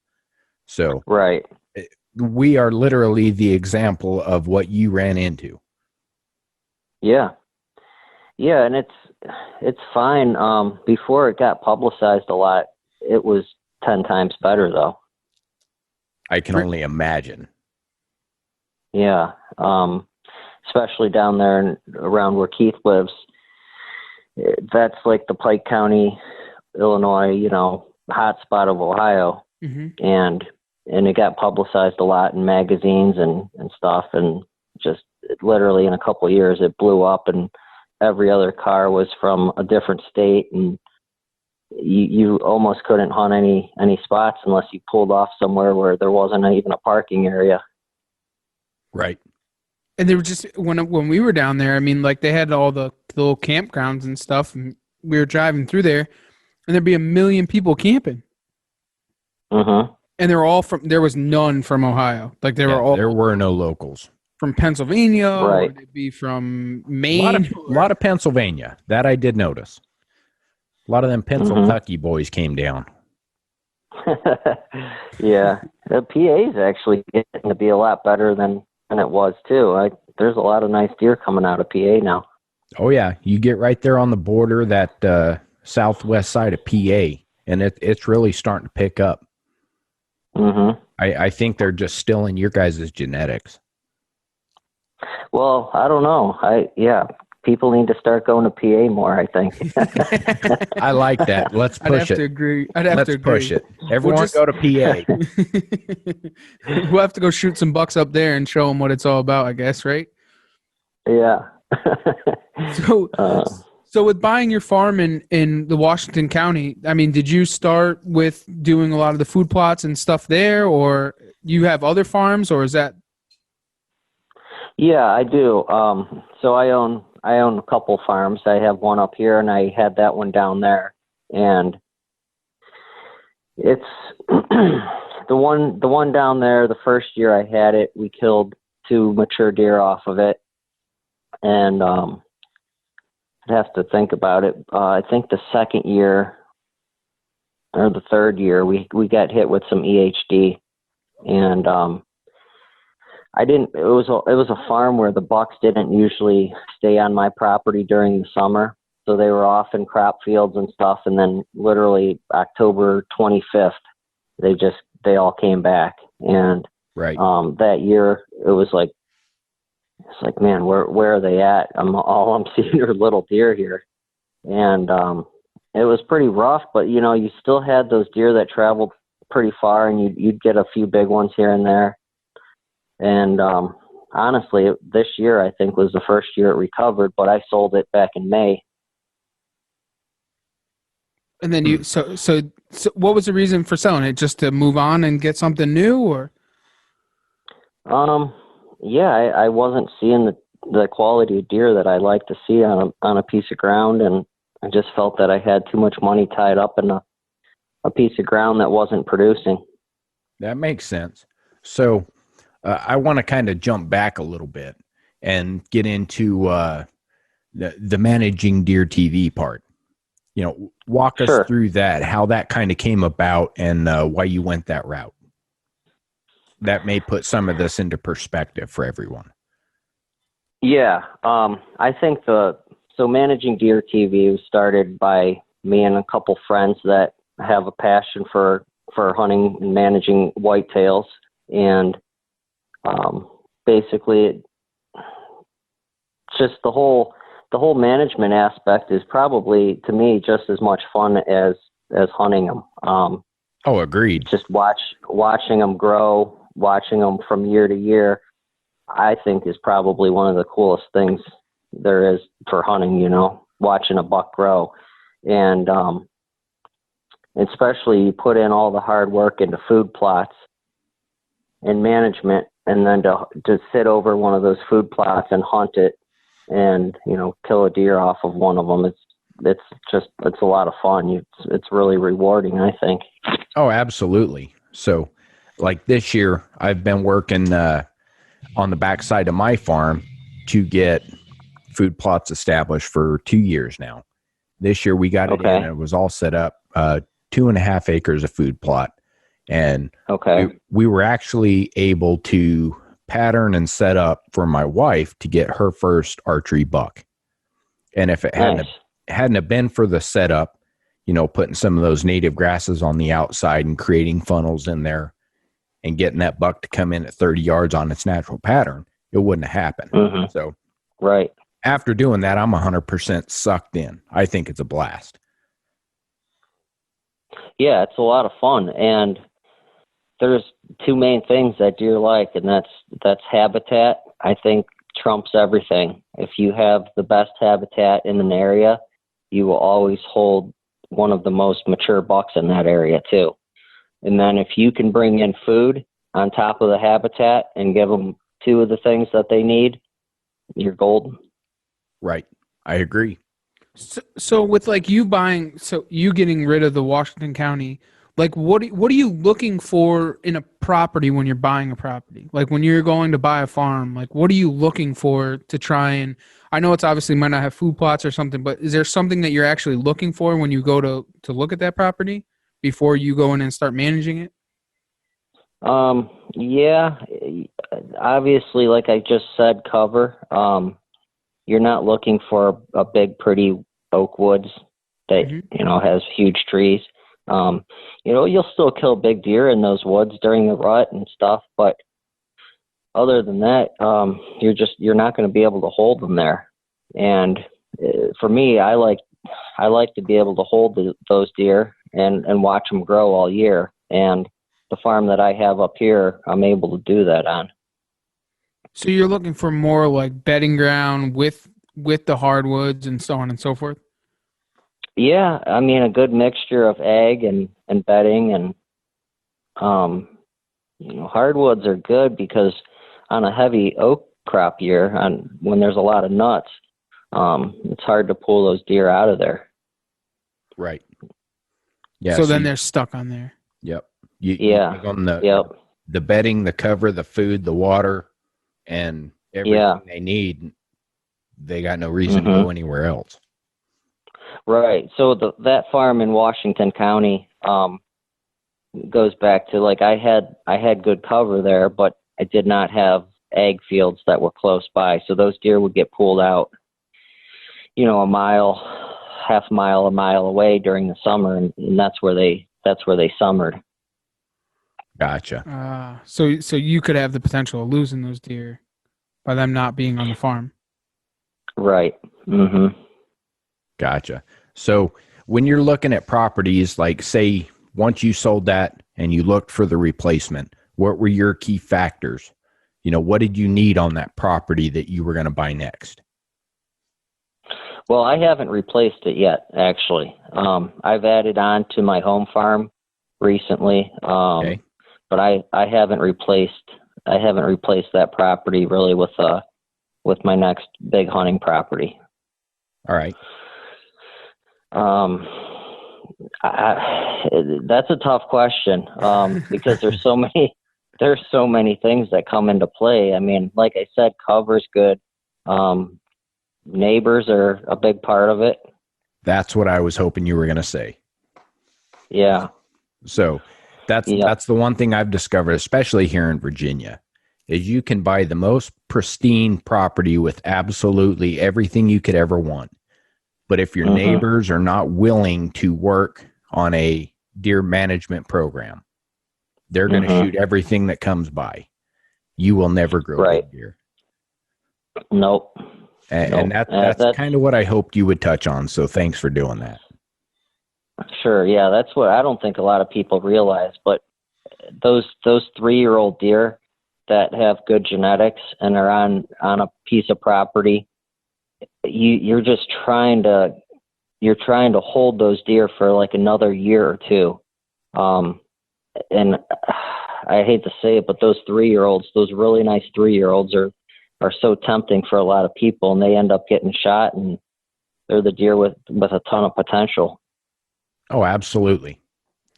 So right, we are literally the example of what you ran into. Yeah, and it's fine. Before it got publicized a lot, it was 10 times better, though. I can only imagine. Yeah. Especially down there around where Keith lives. That's like the Pike County, Illinois, hot spot of Ohio. And it got publicized a lot in magazines and stuff. And just literally in a couple of years, it blew up, and every other car was from a different state. And you almost couldn't hunt any spots unless you pulled off somewhere where there wasn't even a parking area. Right. And they were just when we were down there, I mean, like they had all the little campgrounds and stuff, and we were driving through there, and there'd be 1 million people camping. Mm-hmm. And there was none from Ohio. Like there were no locals from Pennsylvania, right? Or they'd be from Maine. A lot of Pennsylvania. That I did notice. A lot of them Pennsylvania boys came down. Yeah, the PA is actually getting to be a lot better than it was too. There's a lot of nice deer coming out of PA now. Oh yeah, you get right there on the border, that southwest side of PA, and it's really starting to pick up. Mm-hmm. I think they're just still in your guys' genetics. Well, I don't know. People need to start going to PA more, I think. I like that. Let's push it. I'd have to agree. Let's push it. Everyone go to PA. We'll have to go shoot some bucks up there and show them what it's all about, I guess, right? Yeah. So with buying your farm in the Washington County, I mean, did you start with doing a lot of the food plots and stuff there, or you have other farms, or is that? Yeah, I do. So I own a couple farms. I have one up here, and I had that one down there. And it's the one down there. The first year I had it, we killed 2 mature deer off of it, and I'd have to think about it. I think the second year or the third year, we got hit with some EHD, and it was a farm where the bucks didn't usually stay on my property during the summer. So they were off in crop fields and stuff. And then literally October 25th, they all came back. And right. That year it's like, man, where are they at? All I'm seeing are little deer here. And it was pretty rough, but you still had those deer that traveled pretty far, and you'd get a few big ones here and there. And honestly, this year I think was the first year it recovered, but I sold it back in May. And then so what was the reason for selling it? Just to move on and get something new, or? Yeah, I wasn't seeing the quality of deer that I like to see on a piece of ground, and I just felt that I had too much money tied up in a piece of ground that wasn't producing. That makes sense. So I want to kind of jump back a little bit and get into the managing deer TV part. Walk us through that, how that kind of came about, and why you went that route. That may put some of this into perspective for everyone. Yeah, I think so managing deer TV was started by me and a couple friends that have a passion for hunting and managing whitetails, and basically just the whole management aspect is probably, to me, just as much fun as hunting them. Agreed. Just watching them grow, watching them from year to year, I think is probably one of the coolest things there is for hunting, watching a buck grow. And especially you put in all the hard work into food plots and management, and then to sit over one of those food plots and hunt it and, kill a deer off of one of them. It's a lot of fun. It's really rewarding, I think. Oh, absolutely. So like this year, I've been working on the backside of my farm to get food plots established for 2 years now. This year we got it in, and it was all set up, 2.5 acres of food plot. And we were actually able to pattern and set up for my wife to get her first archery buck. And if it hadn't have been for the setup, putting some of those native grasses on the outside and creating funnels in there and getting that buck to come in at 30 yards on its natural pattern, it wouldn't have happened. Mm-hmm. So right after doing that, I'm 100% sucked in. I think it's a blast. Yeah, it's a lot of fun. And there's 2 main things that deer like, and that's habitat. I think trumps everything. If you have the best habitat in an area, you will always hold one of the most mature bucks in that area too. And then if you can bring in food on top of the habitat and give them 2 of the things that they need, you're golden. Right. I agree. So with like you getting rid of the Washington County, like what are you looking for in a property when you're buying a property? Like when you're going to buy a farm, like what are you looking for to try and, I know it's obviously might not have food plots or something, but is there something that you're actually looking for when you go to look at that property before you go in and start managing it? Yeah, obviously, like I just said, cover. You're not looking for a big, pretty oak woods that, has huge trees. You'll still kill big deer in those woods during the rut and stuff, but other than that, you're not going to be able to hold them there. And for me, I like to be able to hold those deer and watch them grow all year. And the farm that I have up here, I'm able to do that on. So you're looking for more like bedding ground with the hardwoods and so on and so forth? Yeah, I mean, a good mixture of ag and bedding, and hardwoods are good because on a heavy oak crop year, when there's a lot of nuts, it's hard to pull those deer out of there. Right. Yeah. So then they're stuck on there. Yep. You on the bedding, the cover, the food, the water, and everything they need. They got no reason to go anywhere else. Right. So that farm in Washington County goes back to, like, I had good cover there, but I did not have ag fields that were close by. So those deer would get pulled out, a mile, half a mile away during the summer, and that's where they summered. Gotcha. So you could have the potential of losing those deer by them not being on the farm. Right. Mm-hmm. Gotcha. So when you're looking at properties, like say once you sold that and you looked for the replacement, what were your key factors? What did you need on that property that you were going to buy next? Well, I haven't replaced it yet, actually. I've added on to my home farm recently, Okay. but I haven't replaced that property really with my next big hunting property. All right. That's a tough question because there's so many things that come into play. I mean, like I said, cover's good. Neighbors are a big part of it. That's what I was hoping you were going to say. Yeah. So that's the one thing I've discovered, especially here in Virginia, is you can buy the most pristine property with absolutely everything you could ever want. But if your neighbors are not willing to work on a deer management program, they're going to shoot everything that comes by. You will never grow big deer. Nope. And that's kind of what I hoped you would touch on. So thanks for doing that. Sure. Yeah, that's what I don't think a lot of people realize. But those 3-year-old deer that have good genetics and are on a piece of property, you're just trying to hold those deer for like another year or two. And I hate to say it, but those 3-year-olds, those really nice 3-year-olds are so tempting for a lot of people, and they end up getting shot, and they're the deer with a ton of potential. Oh, absolutely.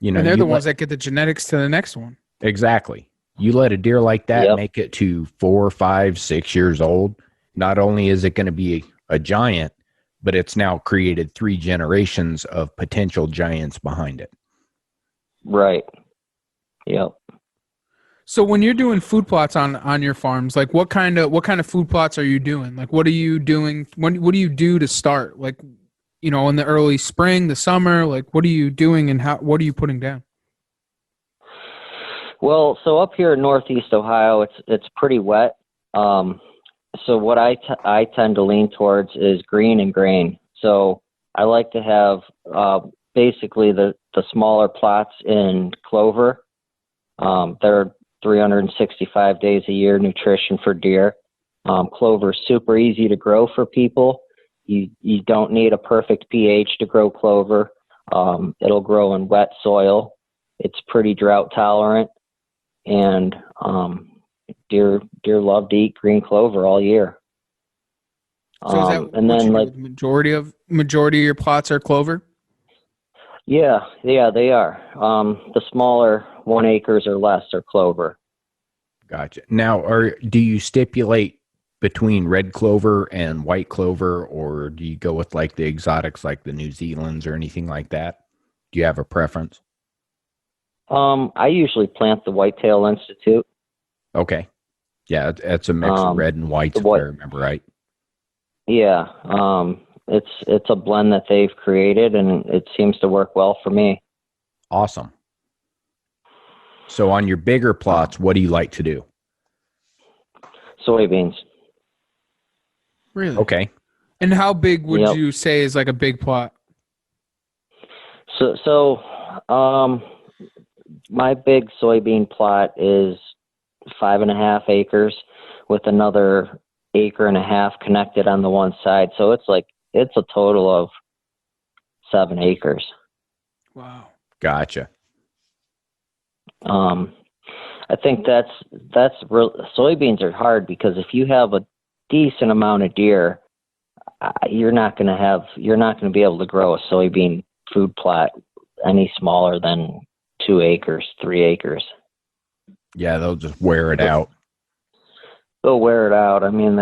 And they're the ones that get the genetics to the next one. Exactly. You let a deer like that make it to 4, 5, 6 years old. Not only is it going to be a giant, but it's now created 3 generations of potential giants behind it. Right. Yep. So when you're doing food plots on your farms, like what kind of food plots are you doing? Like what are you doing? What do you do to start? Like, in the early spring, the summer, like what are you doing and what are you putting down? Well, so up here in Northeast Ohio, it's pretty wet. So what I tend to lean towards is green and grain. So I like to have basically the smaller plots in clover. They're 365 days a year nutrition for deer. Clover is super easy to grow for people. You don't need a perfect pH to grow clover. It'll grow in wet soil. It's pretty drought tolerant, and deer love to eat green clover all year. So is that and what then you do like with majority of your plots are clover? yeah, they are. The smaller 1 acres or less are clover. Gotcha. Now, do you stipulate between red clover and white clover, or do you go with like the exotics like the New Zealands or anything like that? Do you have a preference? I usually plant the Whitetail Institute. Okay. Yeah, it's a mix of red and whites, if I remember right. Yeah, it's a blend that they've created, and it seems to work well for me. Awesome. So on your bigger plots, what do you like to do? Soybeans. Really? Okay. And how big would you say is like a big plot? So, my big soybean plot is 5.5 acres with another 1.5 acres connected on the one side. So it's a total of 7 acres. Wow. Gotcha. I think that's real. Soybeans are hard because if you have a decent amount of deer, you're not going to be able to grow a soybean food plot any smaller than 2 acres, 3 acres. Yeah, they'll just wear it out. They'll wear it out. I mean,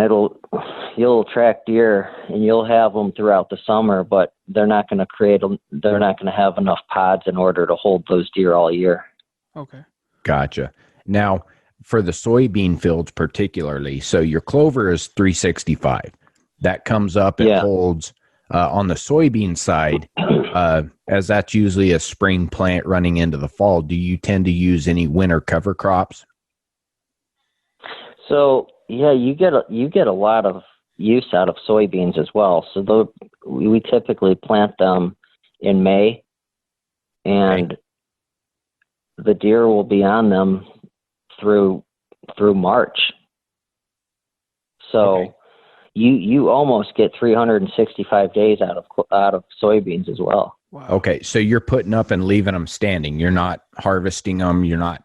you'll attract deer and you'll have them throughout the summer, but they're not going to have enough pods in order to hold those deer all year. Okay. Gotcha. Now, for the soybean fields particularly, so your clover is 365. That comes up and holds on the soybean side, as that's usually a spring plant running into the fall. Do you tend to use any winter cover crops? So yeah, you get a lot of use out of soybeans as well. So we typically plant them in May, and the deer will be on them through March. So you almost get 365 days out of soybeans as well. Wow. Okay, so you're putting up and leaving them standing. You're not harvesting them. You're not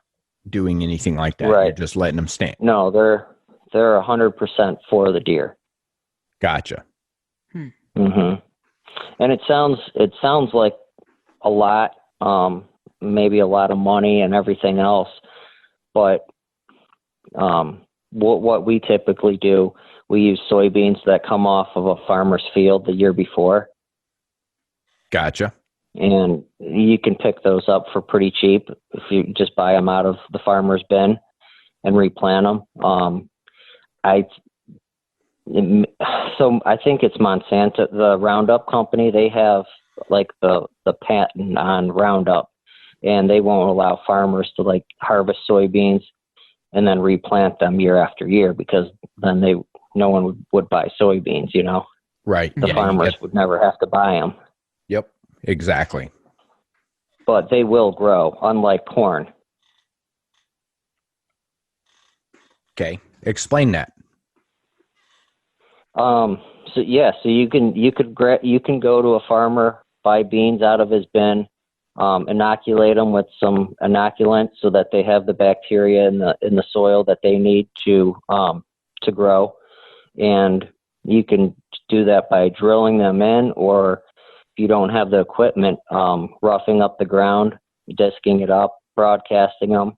doing anything like that. Right. You're just letting them stand. No, they're 100% for the deer. Gotcha. Mm-hmm. And it sounds like a lot, maybe a lot of money and everything else, but what we typically do, we use soybeans that come off of a farmer's field the year before. Gotcha. And you can pick those up for pretty cheap if you just buy them out of the farmer's bin and replant them. So I think it's Monsanto, the Roundup company. They have like the patent on Roundup, and they won't allow farmers to like harvest soybeans and then replant them year after year, because then no one would buy soybeans, you know? Right. The farmers would never have to buy them. Yep, exactly. But they will grow, unlike corn. Okay, explain that. So you can go to a farmer, buy beans out of his bin, inoculate them with some inoculant so that they have the bacteria in the soil that they need to grow, and you can do that by drilling them in, or if you don't have the equipment, roughing up the ground, disking it up, broadcasting them.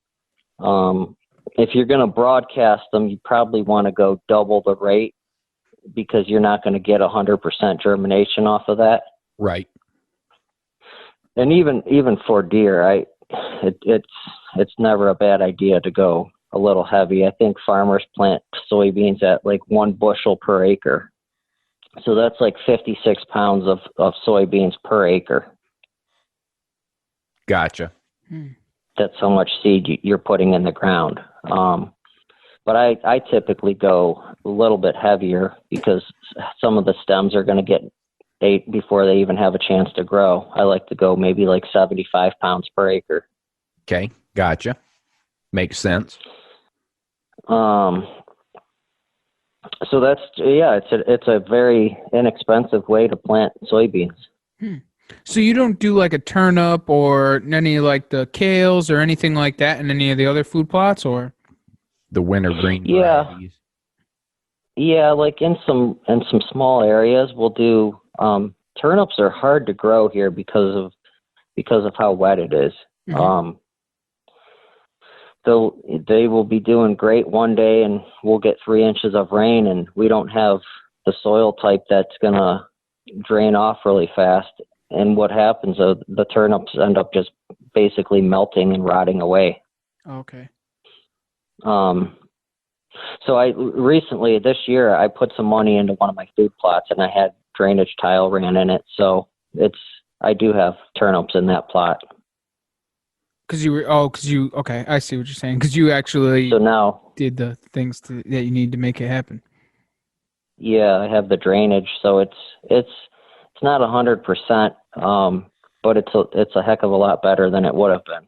If you're going to broadcast them, you probably want to go double the rate, because you're not going to get 100% germination off of that. Right. And even for deer, it's never a bad idea to go a little heavy. I think farmers plant soybeans at like 1 bushel per acre. So that's like 56 pounds of soybeans per acre. Gotcha. That's how much seed you're putting in the ground. But I typically go a little bit heavier, because some of the stems are going to get ate before they even have a chance to grow. I like to go maybe like 75 pounds per acre. Okay, gotcha. Makes sense. So it's a very inexpensive way to plant soybeans. So you don't do like a turnip or any like the kales or anything like that in any of the other food plots, or The winter green Yeah. varieties. Yeah, like in some small areas, we'll do. Turnips are hard to grow here because of how wet it is. Mhm. They will be doing great one day, and we'll get 3 inches of rain, and we don't have the soil type that's gonna drain off really fast. And what happens? The turnips end up just basically melting and rotting away. okay. So I recently this year I put some money into one of my food plots, and I had drainage tile ran in it. So I do have turnips in that plot. Because okay, I see what you're saying. Because you actually So now, did the things that you need to make it happen. yeah, I have the drainage, so it's not 100%, but it's a heck of a lot better than it would have been.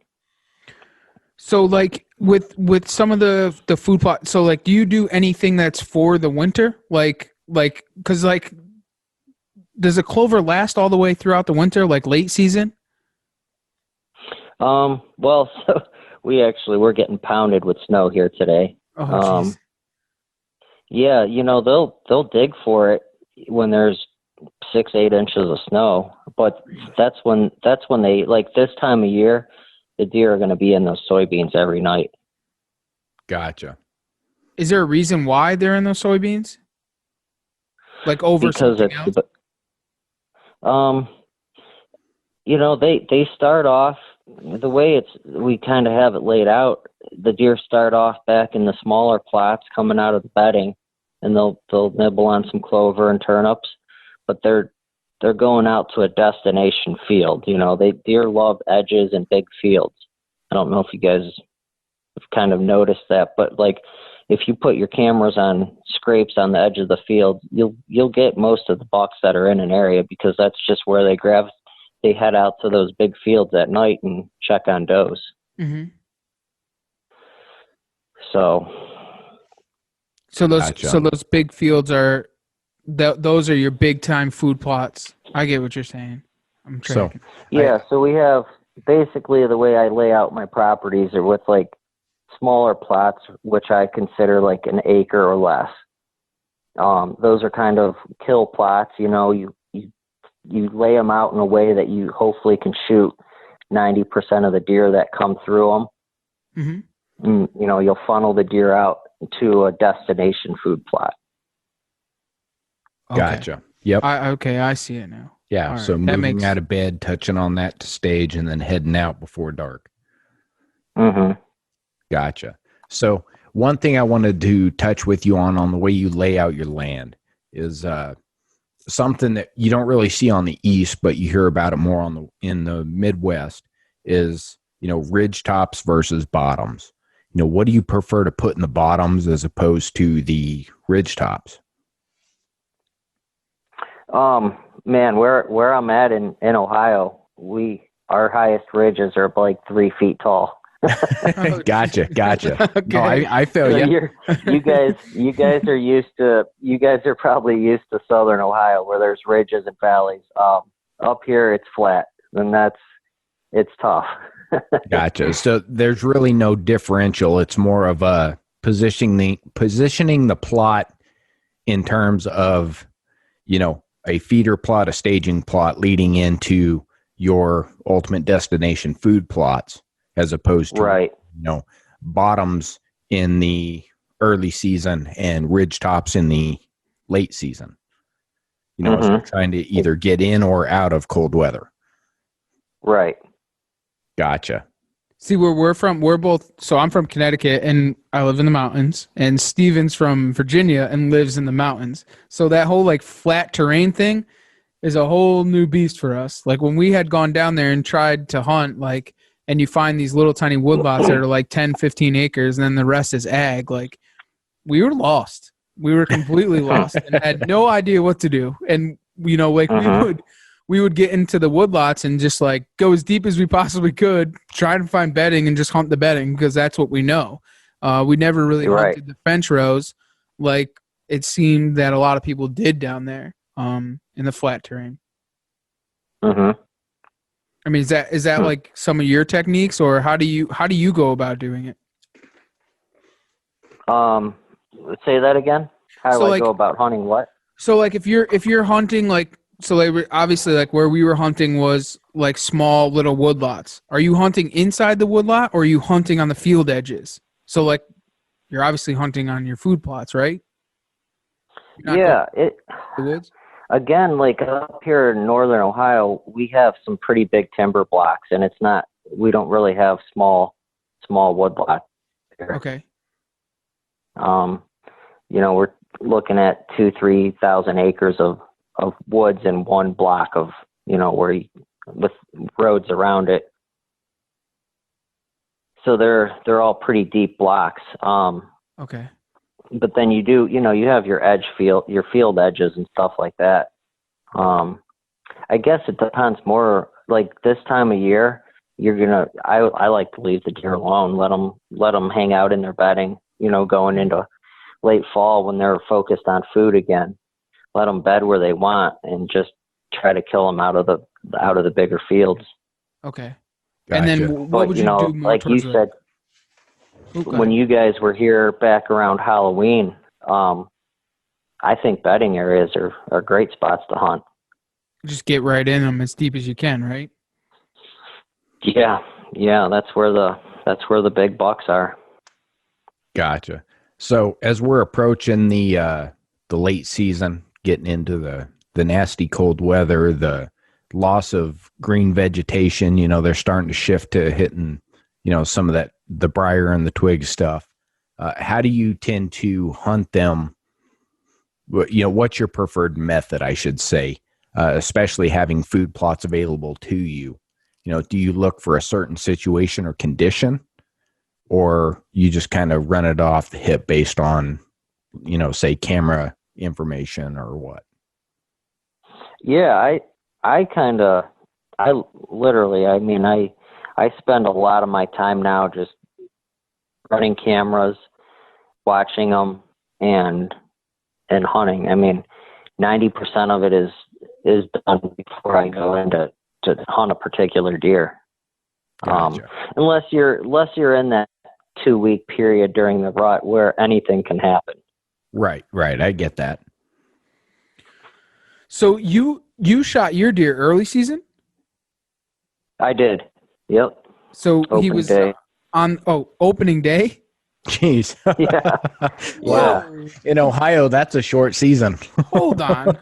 So like with some of the food plot, so like do you do anything that's for the winter? Like because like does a clover last all the way throughout the winter, like late season? Well, so we're getting pounded with snow here today. Oh jeez. Yeah, they'll dig for it when there's 6-8 inches of snow, but that's when they, like this time of year, the deer are going to be in those soybeans every night. Gotcha. Is there a reason why they're in those soybeans? Like over Because something else? They start off the way we kind of have it laid out. The deer start off back in the smaller plots coming out of the bedding, and they'll nibble on some clover and turnips, but they're going out to a destination field. Deer love edges and big fields. I don't know if you guys have kind of noticed that, but like if you put your cameras on scrapes on the edge of the field, you'll get most of the bucks that are in an area, because that's just where they head out to those big fields at night and check on does. Mm-hmm. So those big fields are those are your big time food plots. I get what you're saying. I'm tracking. So we have basically the way I lay out my properties are with like smaller plots, which I consider like an acre or less. Those are kind of kill plots. You lay them out in a way that you hopefully can shoot 90% of the deer that come through them. Mm-hmm. And, you'll funnel the deer out to a destination food plot. Okay. Gotcha. Yep. I see it now. Yeah. All So right. moving out of bed, touching on that to stage, and then heading out before dark. Mm-hmm. Gotcha. So one thing I wanted to touch with you on the way you lay out your land is something that you don't really see on the east, but you hear about it more in the Midwest is, ridge tops versus bottoms. What do you prefer to put in the bottoms as opposed to the ridge tops? Man, where I'm at in Ohio, our highest ridges are like 3 feet tall. Gotcha. Okay. No, I feel you. You guys are probably used to Southern Ohio where there's ridges and valleys. Up here it's flat, and it's tough. Gotcha. So there's really no differential. It's more of a positioning the plot in terms of, a feeder plot, a staging plot leading into your ultimate destination food plots, as opposed to, right. Bottoms in the early season and ridge tops in the late season. As you're trying to either get in or out of cold weather. Right. Gotcha. See, where we're from, so I'm from Connecticut and I live in the mountains, and Steven's from Virginia and lives in the mountains. So that whole like flat terrain thing is a whole new beast for us. Like when we had gone down there and tried to hunt, like, and you find these little tiny woodlots that are like 10, 15 acres, and then the rest is ag, like we were lost. We were completely lost and had no idea what to do. And, we would get into the woodlots and just like go as deep as we possibly could, try to find bedding and just hunt the bedding because that's what we know. We never really hunted the fence rows like it seemed that a lot of people did down there in the flat terrain. Mm-hmm. I mean, is that like some of your techniques, or how do you go about doing it? Say that again. How do I like, go about hunting what? So like if you're hunting like so like obviously like where we were hunting was like small little woodlots. Are you hunting inside the woodlot or are you hunting on the field edges? So like you're obviously hunting on your food plots, right? Yeah, the woods. Again, like up here in northern Ohio, we have some pretty big timber blocks, and we don't really have small woodlots here. Okay. We're looking at 2,000-3,000 acres of woods in one block of, with roads around it. So they're all pretty deep blocks. Okay. But then you have your field edges and stuff like that. I guess it depends more. Like this time of year, I like to leave the deer alone, let them hang out in their bedding. Going into late fall when they're focused on food again, let them bed where they want and just try to kill them out of the bigger fields. Okay. Gotcha. And then what would you do more like you said, when you guys were here back around Halloween, I think bedding areas are great spots to hunt. Just get right in them as deep as you can, right? Yeah, that's where the big bucks are. Gotcha. So as we're approaching the late season, getting into the nasty cold weather, the loss of green vegetation, they're starting to shift to hitting, some of that, the briar and the twig stuff. How do you tend to hunt them? What's your preferred method, I should say, especially having food plots available to you? Do you look for a certain situation or condition, or you just kind of run it off the hip based on, say camera information or what? Yeah, I spend a lot of my time now just running cameras, watching them, and hunting. I mean, 90% of it is done before I go in to hunt a particular deer. Gotcha. Unless you're in that 2-week period during the rut where anything can happen. Right. I get that. So you shot your deer early season? I did. Yep. So Opening he was day. on opening day? Jeez. Yeah. Well, in Ohio, that's a short season. Hold on.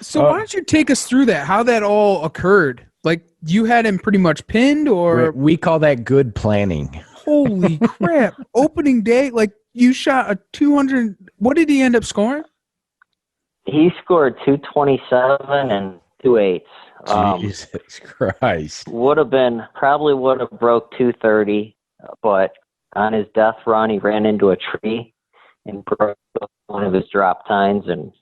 So why don't you take us through that? How that all occurred? Like you had him pretty much pinned, or we call that good planning. Holy crap! Opening day, like you shot a 200. What did he end up scoring? He scored 227 and 2.8. Jesus Christ! Probably would have broke 230, but on his death run, he ran into a tree and broke one of his drop tines and.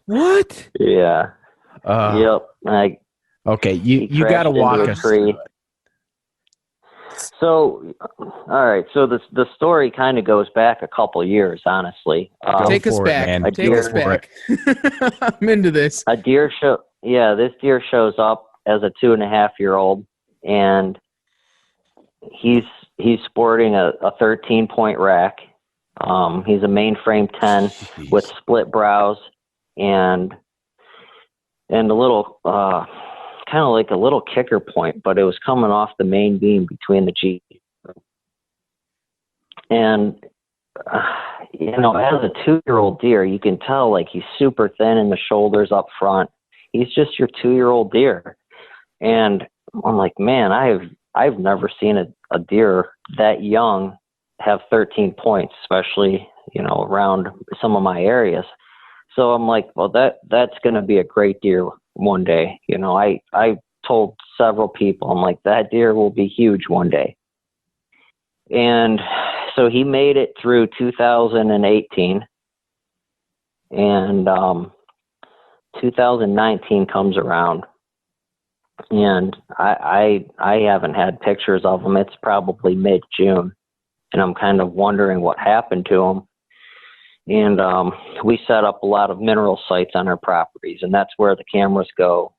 What? Yeah. Yep. Okay, you got to walk us through it. So, all right. So the story kind of goes back a couple years, honestly. Take us back. Take us back. I'm into this. This deer shows up as a 2.5-year-old, and he's sporting a 13-point rack. He's a mainframe 10 with split brows and a little, kind of like a little kicker point, but it was coming off the main beam between the G. And, as a 2-year-old deer, you can tell like he's super thin in the shoulders up front. He's just your 2-year-old deer. And I'm like, man, I've never seen a deer that young have 13 points, especially, around some of my areas. So I'm like, well, that's going to be a great deer one day. I told several people, I'm like, that deer will be huge one day. And so he made it through 2018, and 2019 comes around, and I haven't had pictures of him. It's probably mid-June. And I'm kind of wondering what happened to him. And we set up a lot of mineral sites on our properties, and that's where the cameras go,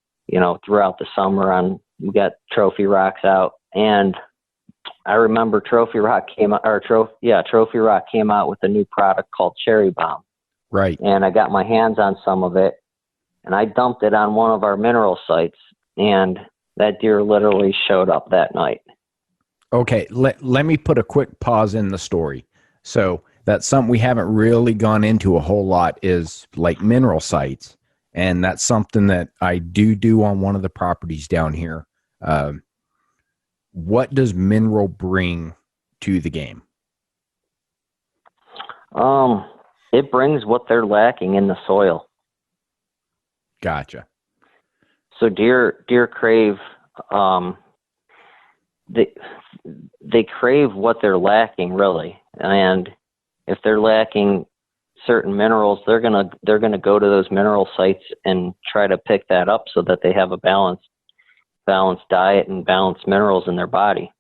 throughout the summer. We got trophy rocks out, and I remember Trophy Rock came out with a new product called Cherry Bomb. Right. And I got my hands on some of it, and I dumped it on one of our mineral sites, and that deer literally showed up that night. Okay, let me put a quick pause in the story. So that's something we haven't really gone into a whole lot, is like mineral sites. And that's something that I do on one of the properties down here. What does mineral bring to the game? It brings what they're lacking in the soil. Gotcha. So deer crave, they crave what they're lacking, really. And if they're lacking certain minerals, they're gonna go to those mineral sites and try to pick that up so that they have a balanced diet and balanced minerals in their body.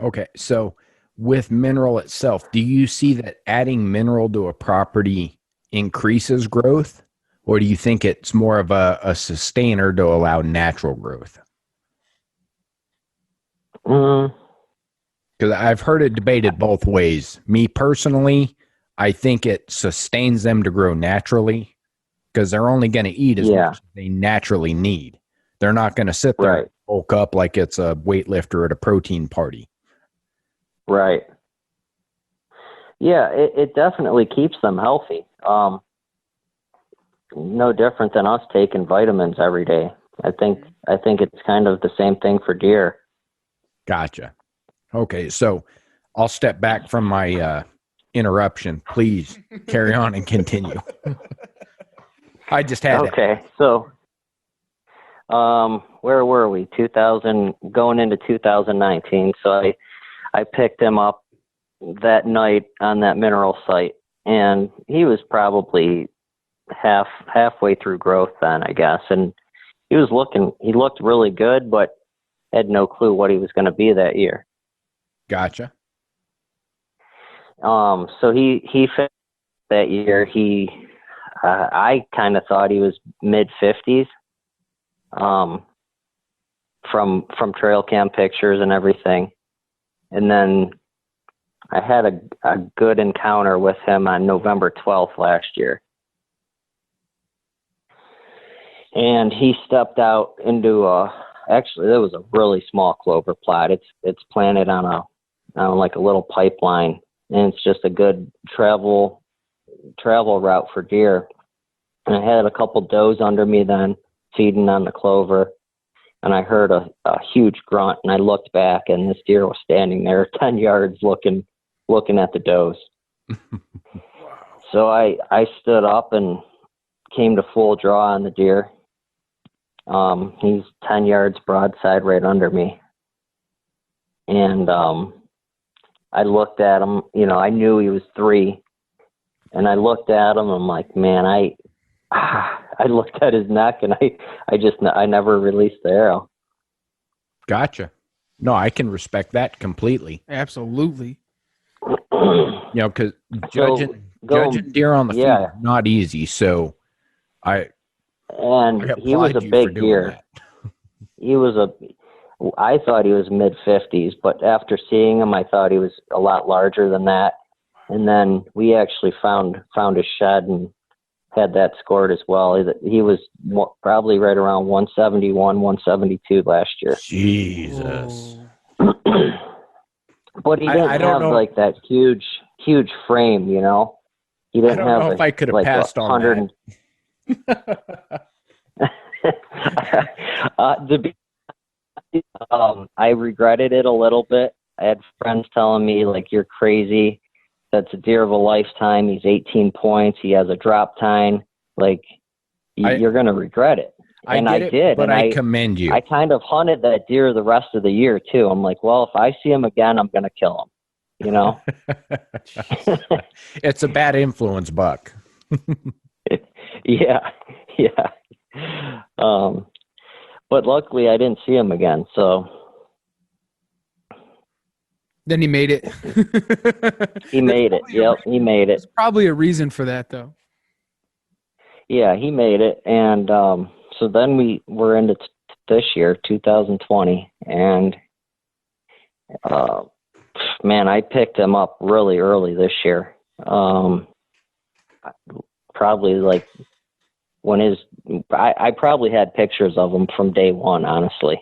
Okay, so with mineral itself, do you see that adding mineral to a property increases growth, or do you think it's more of a sustainer to allow natural growth? Because I've heard it debated both ways. Me personally, I think it sustains them to grow naturally, because they're only going to eat as much as they naturally need. They're not going to sit there and bulk up like it's a weightlifter at a protein party. Right. Yeah, it definitely keeps them healthy. No different than us taking vitamins every day. I think it's kind of the same thing for deer. Gotcha. Okay, so I'll step back from my interruption. Please carry on and continue. I just had Okay, so where were we? Going into 2019. So I picked him up that night on that mineral site, and he was probably halfway through growth then, I guess. And he looked really good, but had no clue what he was going to be that year. Gotcha. So he finished that year. I kind of thought he was mid-50s, from trail cam pictures and everything. And then I had a good encounter with him on November 12th last year. And he stepped out into actually, there was a really small clover plot. It's planted on like a little pipeline, and it's just a good travel route for deer. And I had a couple does under me then, feeding on the clover, and I heard a huge grunt, and I looked back, and this deer was standing there 10 yards looking at the does. So I stood up and came to full draw on the deer. He's 10 yards broadside right under me. And I looked at him, I knew he was 3. And I looked at him, I'm like, man, I looked at his neck, and I never released the arrow. Gotcha. No, I can respect that completely. Absolutely. Because judging deer on the feet is not easy. So I he was a big deer. I thought he was mid-50s, but after seeing him, I thought he was a lot larger than that. And then we actually found his shed and had that scored as well. He was probably right around 171, 172 last year. Jesus. But he didn't have like that huge frame, He didn't I don't know if I could have passed on that. I regretted it a little bit. I had friends telling me, like, you're crazy. That's a deer of a lifetime. He's 18 points. He has a drop tine. Like, you're going to regret it. And I did. But I commend you. I kind of hunted that deer the rest of the year, too. I'm like, well, if I see him again, I'm going to kill him, It's a bad influence buck. Yeah. But luckily I didn't see him again. So Then he made it. He made it. Yep, he made it. There's probably a reason for that, though. Yeah, he made it. And so then we were into this year, 2020, and man, I picked him up really early this year. Probably like when I probably had pictures of him from day one, honestly.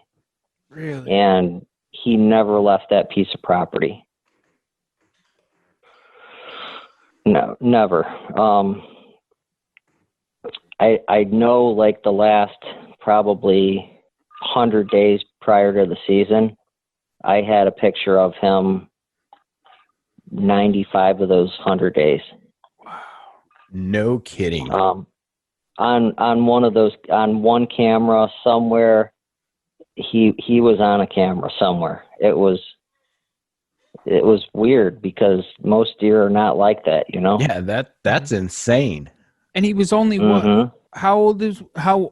Really? And he never left that piece of property. No, never. I know like the last probably 100 days prior to the season, I had a picture of him 95 of those 100 days. No kidding. On one of those, on one camera somewhere, he was on a camera somewhere. It was weird because most deer are not like that, you know? Yeah, that's insane. And he was only what? How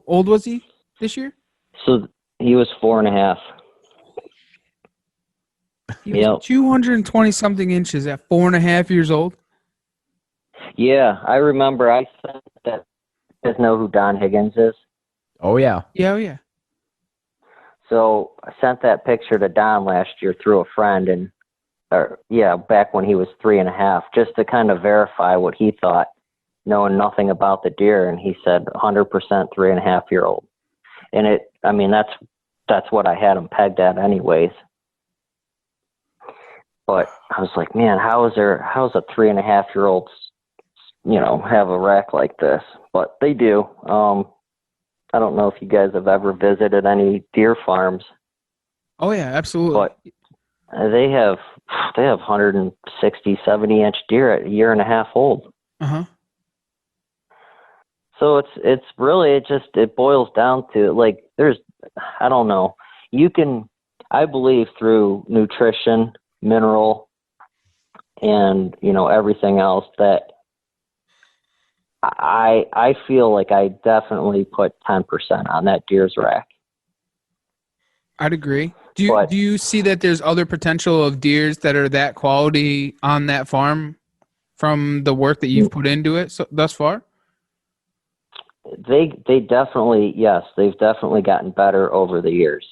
old was he this year? So he was 4.5. He was 220 something inches at 4.5 years old. Yeah, I remember I sent that. You guys know who Don Higgins is? Oh yeah. Yeah, oh yeah. So I sent that picture to Don last year through a friend, and back when he was 3.5, just to kind of verify what he thought, knowing nothing about the deer, and he said 100% 3.5-year-old. And that's what I had him pegged at anyways. But I was like, man, how's a 3.5-year-old, have a rack like this? But they do. I don't know if you guys have ever visited any deer farms. Oh yeah, absolutely. But they have 160, 70-inch deer at 1.5 years old. Uh-huh. So it's really, it boils down to, like, I don't know. I believe through nutrition, mineral, and, everything else that I feel like I definitely put 10% on that deer's rack. I'd agree. Do you see that there's other potential of deers that are that quality on that farm from the work that you've put into it thus far? They definitely, yes, they've definitely gotten better over the years.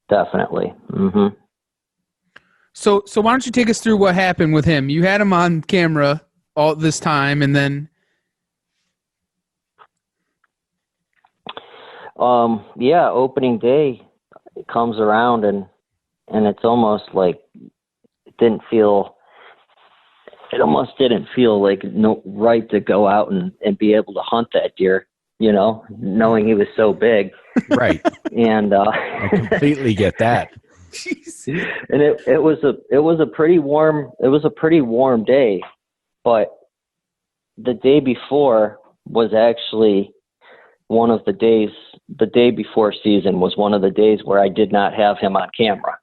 Definitely. Mm-hmm. So why don't you take us through what happened with him? You had him on camera all this time, and then opening day comes around, and it's almost like it almost didn't feel like right to go out and be able to hunt that deer, knowing he was so big. Right. And I completely get that. Jeez. And it was a pretty warm day, but the day before was actually one of the days. The day before season was one of the days where I did not have him on camera.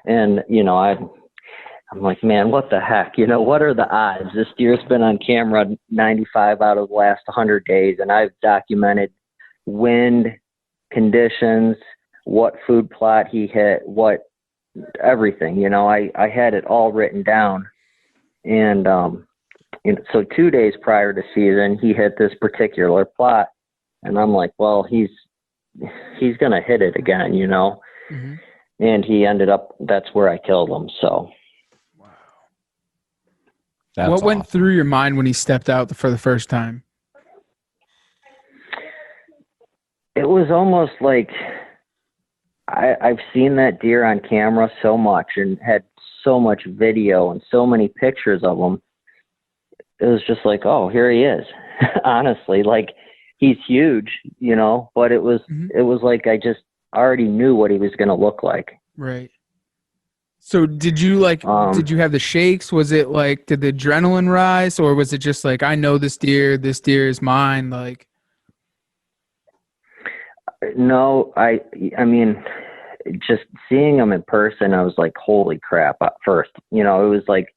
And I'm like, man, what the heck? What are the odds? This deer's been on camera 95 out of the last 100 days, and I've documented wind conditions, what food plot he hit, what everything. I had it all written down. And so 2 days prior to season, he hit this particular plot, and I'm like, well, he's gonna hit it again, Mm-hmm. And he ended up. That's where I killed him. So. That's what went awesome. through your mind when he stepped out for the first time? It was almost like I've seen that deer on camera so much and had so much video and so many pictures of him. It was just like, oh, here he is. Honestly, like, he's huge, but it was like I just already knew what he was going to look like. Right. So did you did you have the shakes? Was it like, did the adrenaline rise, or was it just like, I know this deer is mine? Like, no, I mean, just seeing him in person, I was like, holy crap at first, it was like,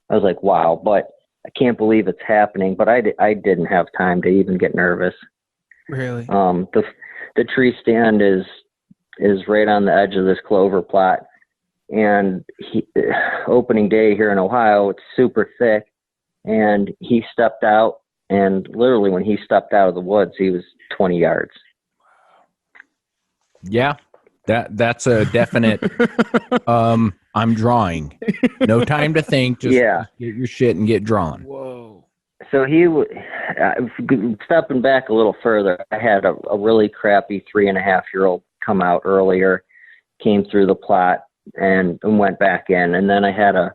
I was like, wow, but I can't believe it's happening. But I didn't have time to even get nervous. really? The tree stand is is right on the edge of this clover plot. And opening day here in Ohio, it's super thick. And he stepped out, and literally when he stepped out of the woods, he was 20 yards. Yeah, that's a definite. I'm drawing. No time to think. Just get your shit and get drawn. Whoa. So stepping back a little further, I had a really crappy 3.5-year-old come out earlier, came through the plot and went back in. And then I had a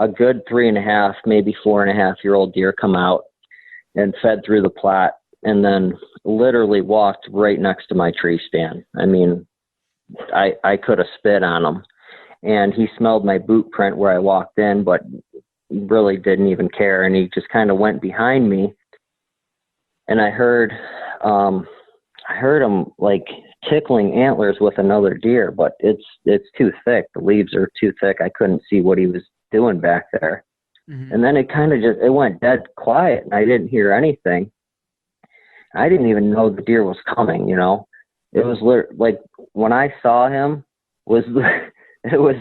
good 3.5, maybe 4.5-year-old deer come out and fed through the plot, and then literally walked right next to my tree stand. I mean, I could have spit on him. And he smelled my boot print where I walked in, but really didn't even care. And he just kind of went behind me. And I heard him like tickling antlers with another deer, but it's too thick. The leaves are too thick. I couldn't see what he was doing back there. Mm-hmm. And then it went dead quiet, and I didn't hear anything. I didn't even know the deer was coming, you know. It was like when I saw him it was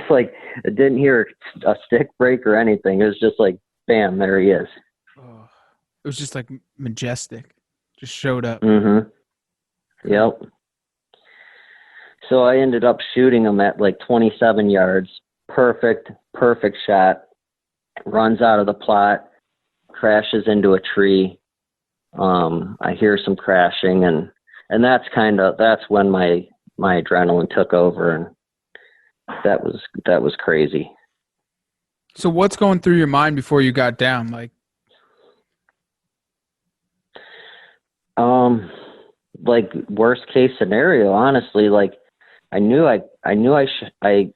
like I didn't hear a stick break or anything. It was just like, bam, there he is. Oh, it was just like majestic. Just showed up. Mm-hmm. Yep. So I ended up shooting him at like 27 yards. Perfect shot. Runs out of the plot, crashes into a tree. I hear some crashing, and that's when my adrenaline took over, and that was crazy. So what's going through your mind before you got down? Like worst case scenario, honestly, like I knew I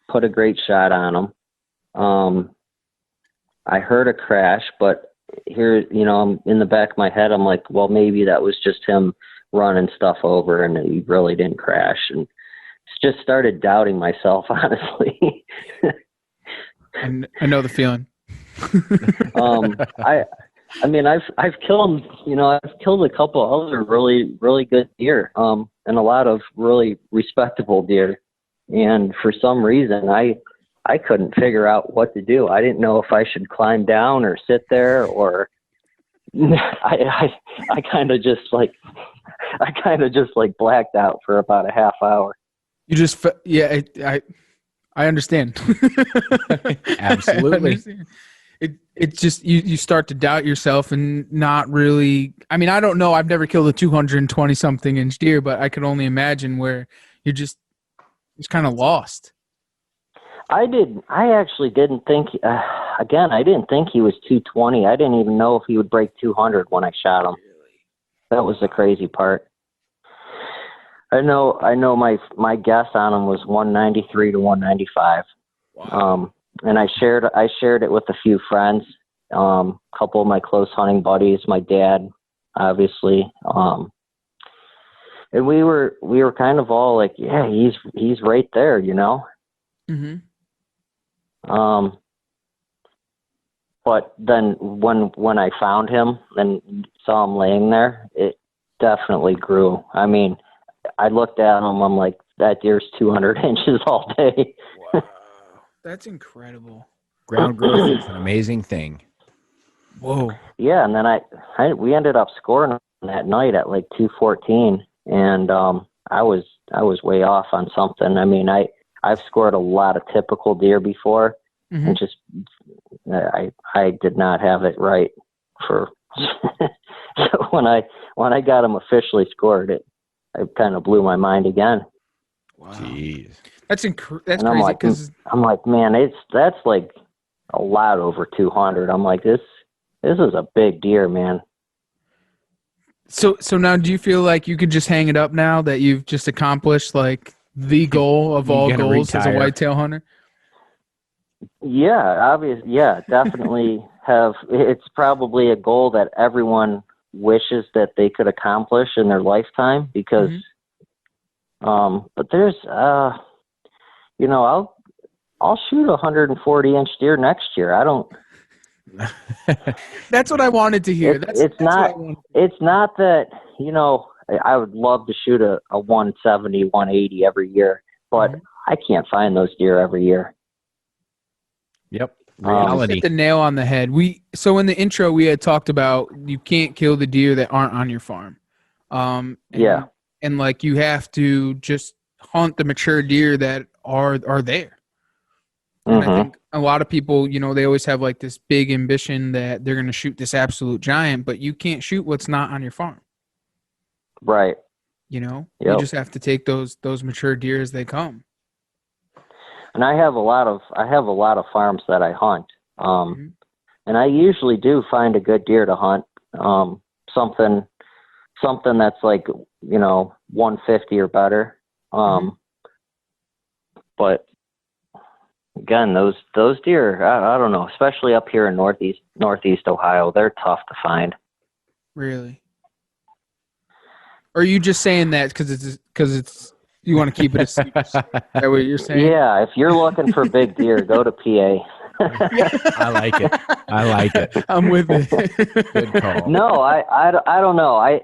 put a great shot on him. I heard a crash, but here, you know, I'm in the back of my head, I'm like, well, maybe that was just him running stuff over and he really didn't crash. And just started doubting myself, honestly. I know the feeling. I mean, I've killed, you know, I've killed a couple other really, really good deer, and a lot of really respectable deer. And for some reason, I couldn't figure out what to do. I didn't know if I should climb down or sit there, or I kind of just blacked out for about a half hour. You just, yeah, I understand. Absolutely. I understand. It's just, you start to doubt yourself and not really, I mean, I don't know. I've never killed a 220 something inch deer, but I could only imagine where you're just kind of lost. I actually didn't think, again, I didn't think he was 220. I didn't even know if he would break 200 when I shot him. That was the crazy part. I know my guess on him was 193 to 195. Wow. And I shared it with a few friends, a couple of my close hunting buddies, my dad, obviously. And we were kind of all like, yeah, he's right there, you know? Mm-hmm. But then when I found him and saw him laying there, it definitely grew. I mean, I looked at him, I'm like, that deer's 200 inches all day. Wow. That's incredible. Ground growth is an amazing thing. Whoa. Yeah, and then we ended up scoring that night at like 214, and I was way off on something. I mean, I've scored a lot of typical deer before, mm-hmm. and just I did not have it right for. So when I got him officially scored, it kind of blew my mind again. Wow. Jeez. That's crazy because I'm like, man, that's like a lot over 200. I'm like, this is a big deer, man. So now, do you feel like you could just hang it up now that you've just accomplished like the goal of all goals as a whitetail hunter? Yeah, obviously, yeah, definitely have. It's probably a goal that everyone wishes that they could accomplish in their lifetime because, mm-hmm. But there's, you know, I'll shoot a 140-inch deer next year. I don't. That's what I wanted to hear. It's not that, you know, I would love to shoot a 170, 180 every year, but I can't find those deer every year. Yep. You Reality. hit the nail on the head. So in the intro we had talked about you can't kill the deer that aren't on your farm. And like you have to just hunt the mature deer that are there. And I think a lot of people, they always have like this big ambition that they're going to shoot this absolute giant, but you can't shoot what's not on your farm. Right. You just have to take those mature deer as they come. And I have a lot of farms that I hunt. And I usually do find a good deer to hunt. Something that's like, 150 or better. But again, those deer, I don't know, especially up here in northeast Ohio, they're tough to find. Really? Or are you just saying that because it's you want to keep it a secret? Is that what you're saying? Yeah, if you're looking for big deer, go to PA. I like it. I'm with it. Good call. No, I don't know.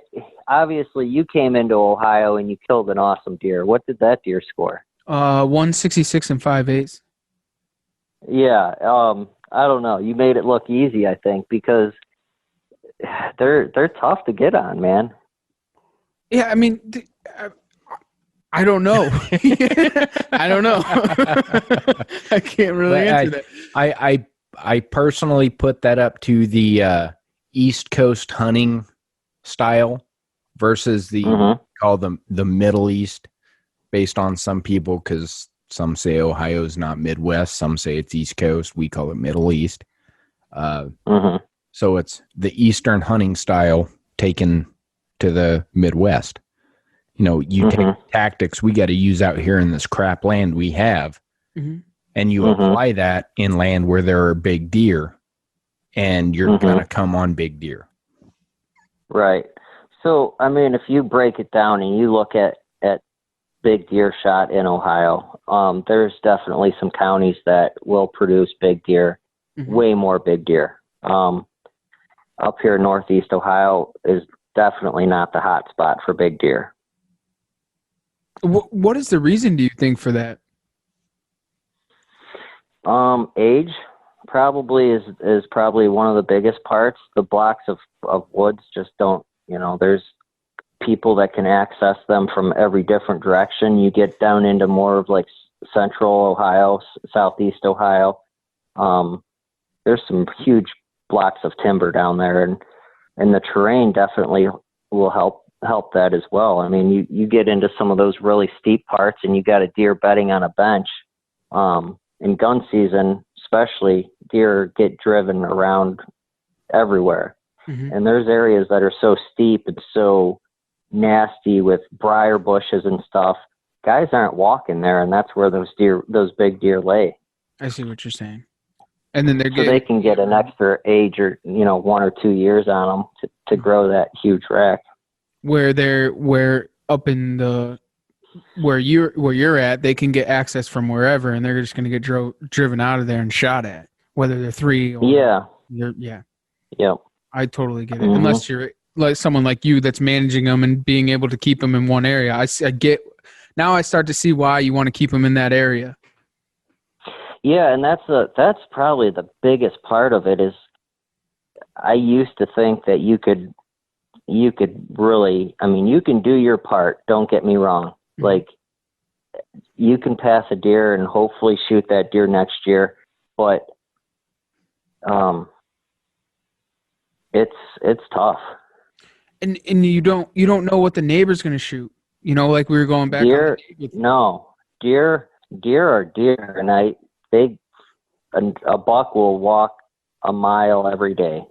Obviously you came into Ohio and you killed an awesome deer. What did that deer score? 166 and 5/8. Yeah, I don't know. You made it look easy, I think, because they're tough to get on, man. Yeah, I mean, I don't know. I don't know. I can't really answer that. I personally put that up to the East Coast hunting style versus the call them the Middle East, based on some people, because some say Ohio's not Midwest, some say it's East Coast. We call it Middle East. So it's the Eastern hunting style taken to the Midwest. You take tactics we got to use out here in this crap land we have, and you apply that in land where there are big deer, and you're going to come on big deer. Right. So, I mean, if you break it down and you look at big deer shot in Ohio, there's definitely some counties that will produce big deer, way more big deer. Up here in northeast Ohio is definitely not the hot spot for big deer. What is the reason, do you think, for that? Age probably is probably one of the biggest parts. The blocks of woods just don't, there's people that can access them from every different direction. You get down into more of like central Ohio, southeast Ohio. There's some huge blocks of timber down there, and the terrain definitely will help that as well. I mean, you get into some of those really steep parts and you got a deer bedding on a bench. In gun season, especially, deer get driven around everywhere. And there's areas that are so steep and so nasty with briar bushes and stuff. Guys aren't walking there, and that's where those big deer lay. I see what you're saying. And then they can get an extra age or 1 or 2 years on them to grow that huge rack. Where up in the where you're at, they can get access from wherever, and they're just going to get driven out of there and shot at, whether they're 3 or yeah. I totally get it. Unless you're like someone like you that's managing them and being able to keep them in one area. I get now. I start to see why you want to keep them in that area. Yeah, and that's probably the biggest part of it. Is I used to think that you could really, I mean, you can do your part. Don't get me wrong. Like, you can pass a deer and hopefully shoot that deer next year, but it's tough. And you don't know what the neighbor's going to shoot. Like we were going back. Deer are deer, and a buck will walk a mile every day.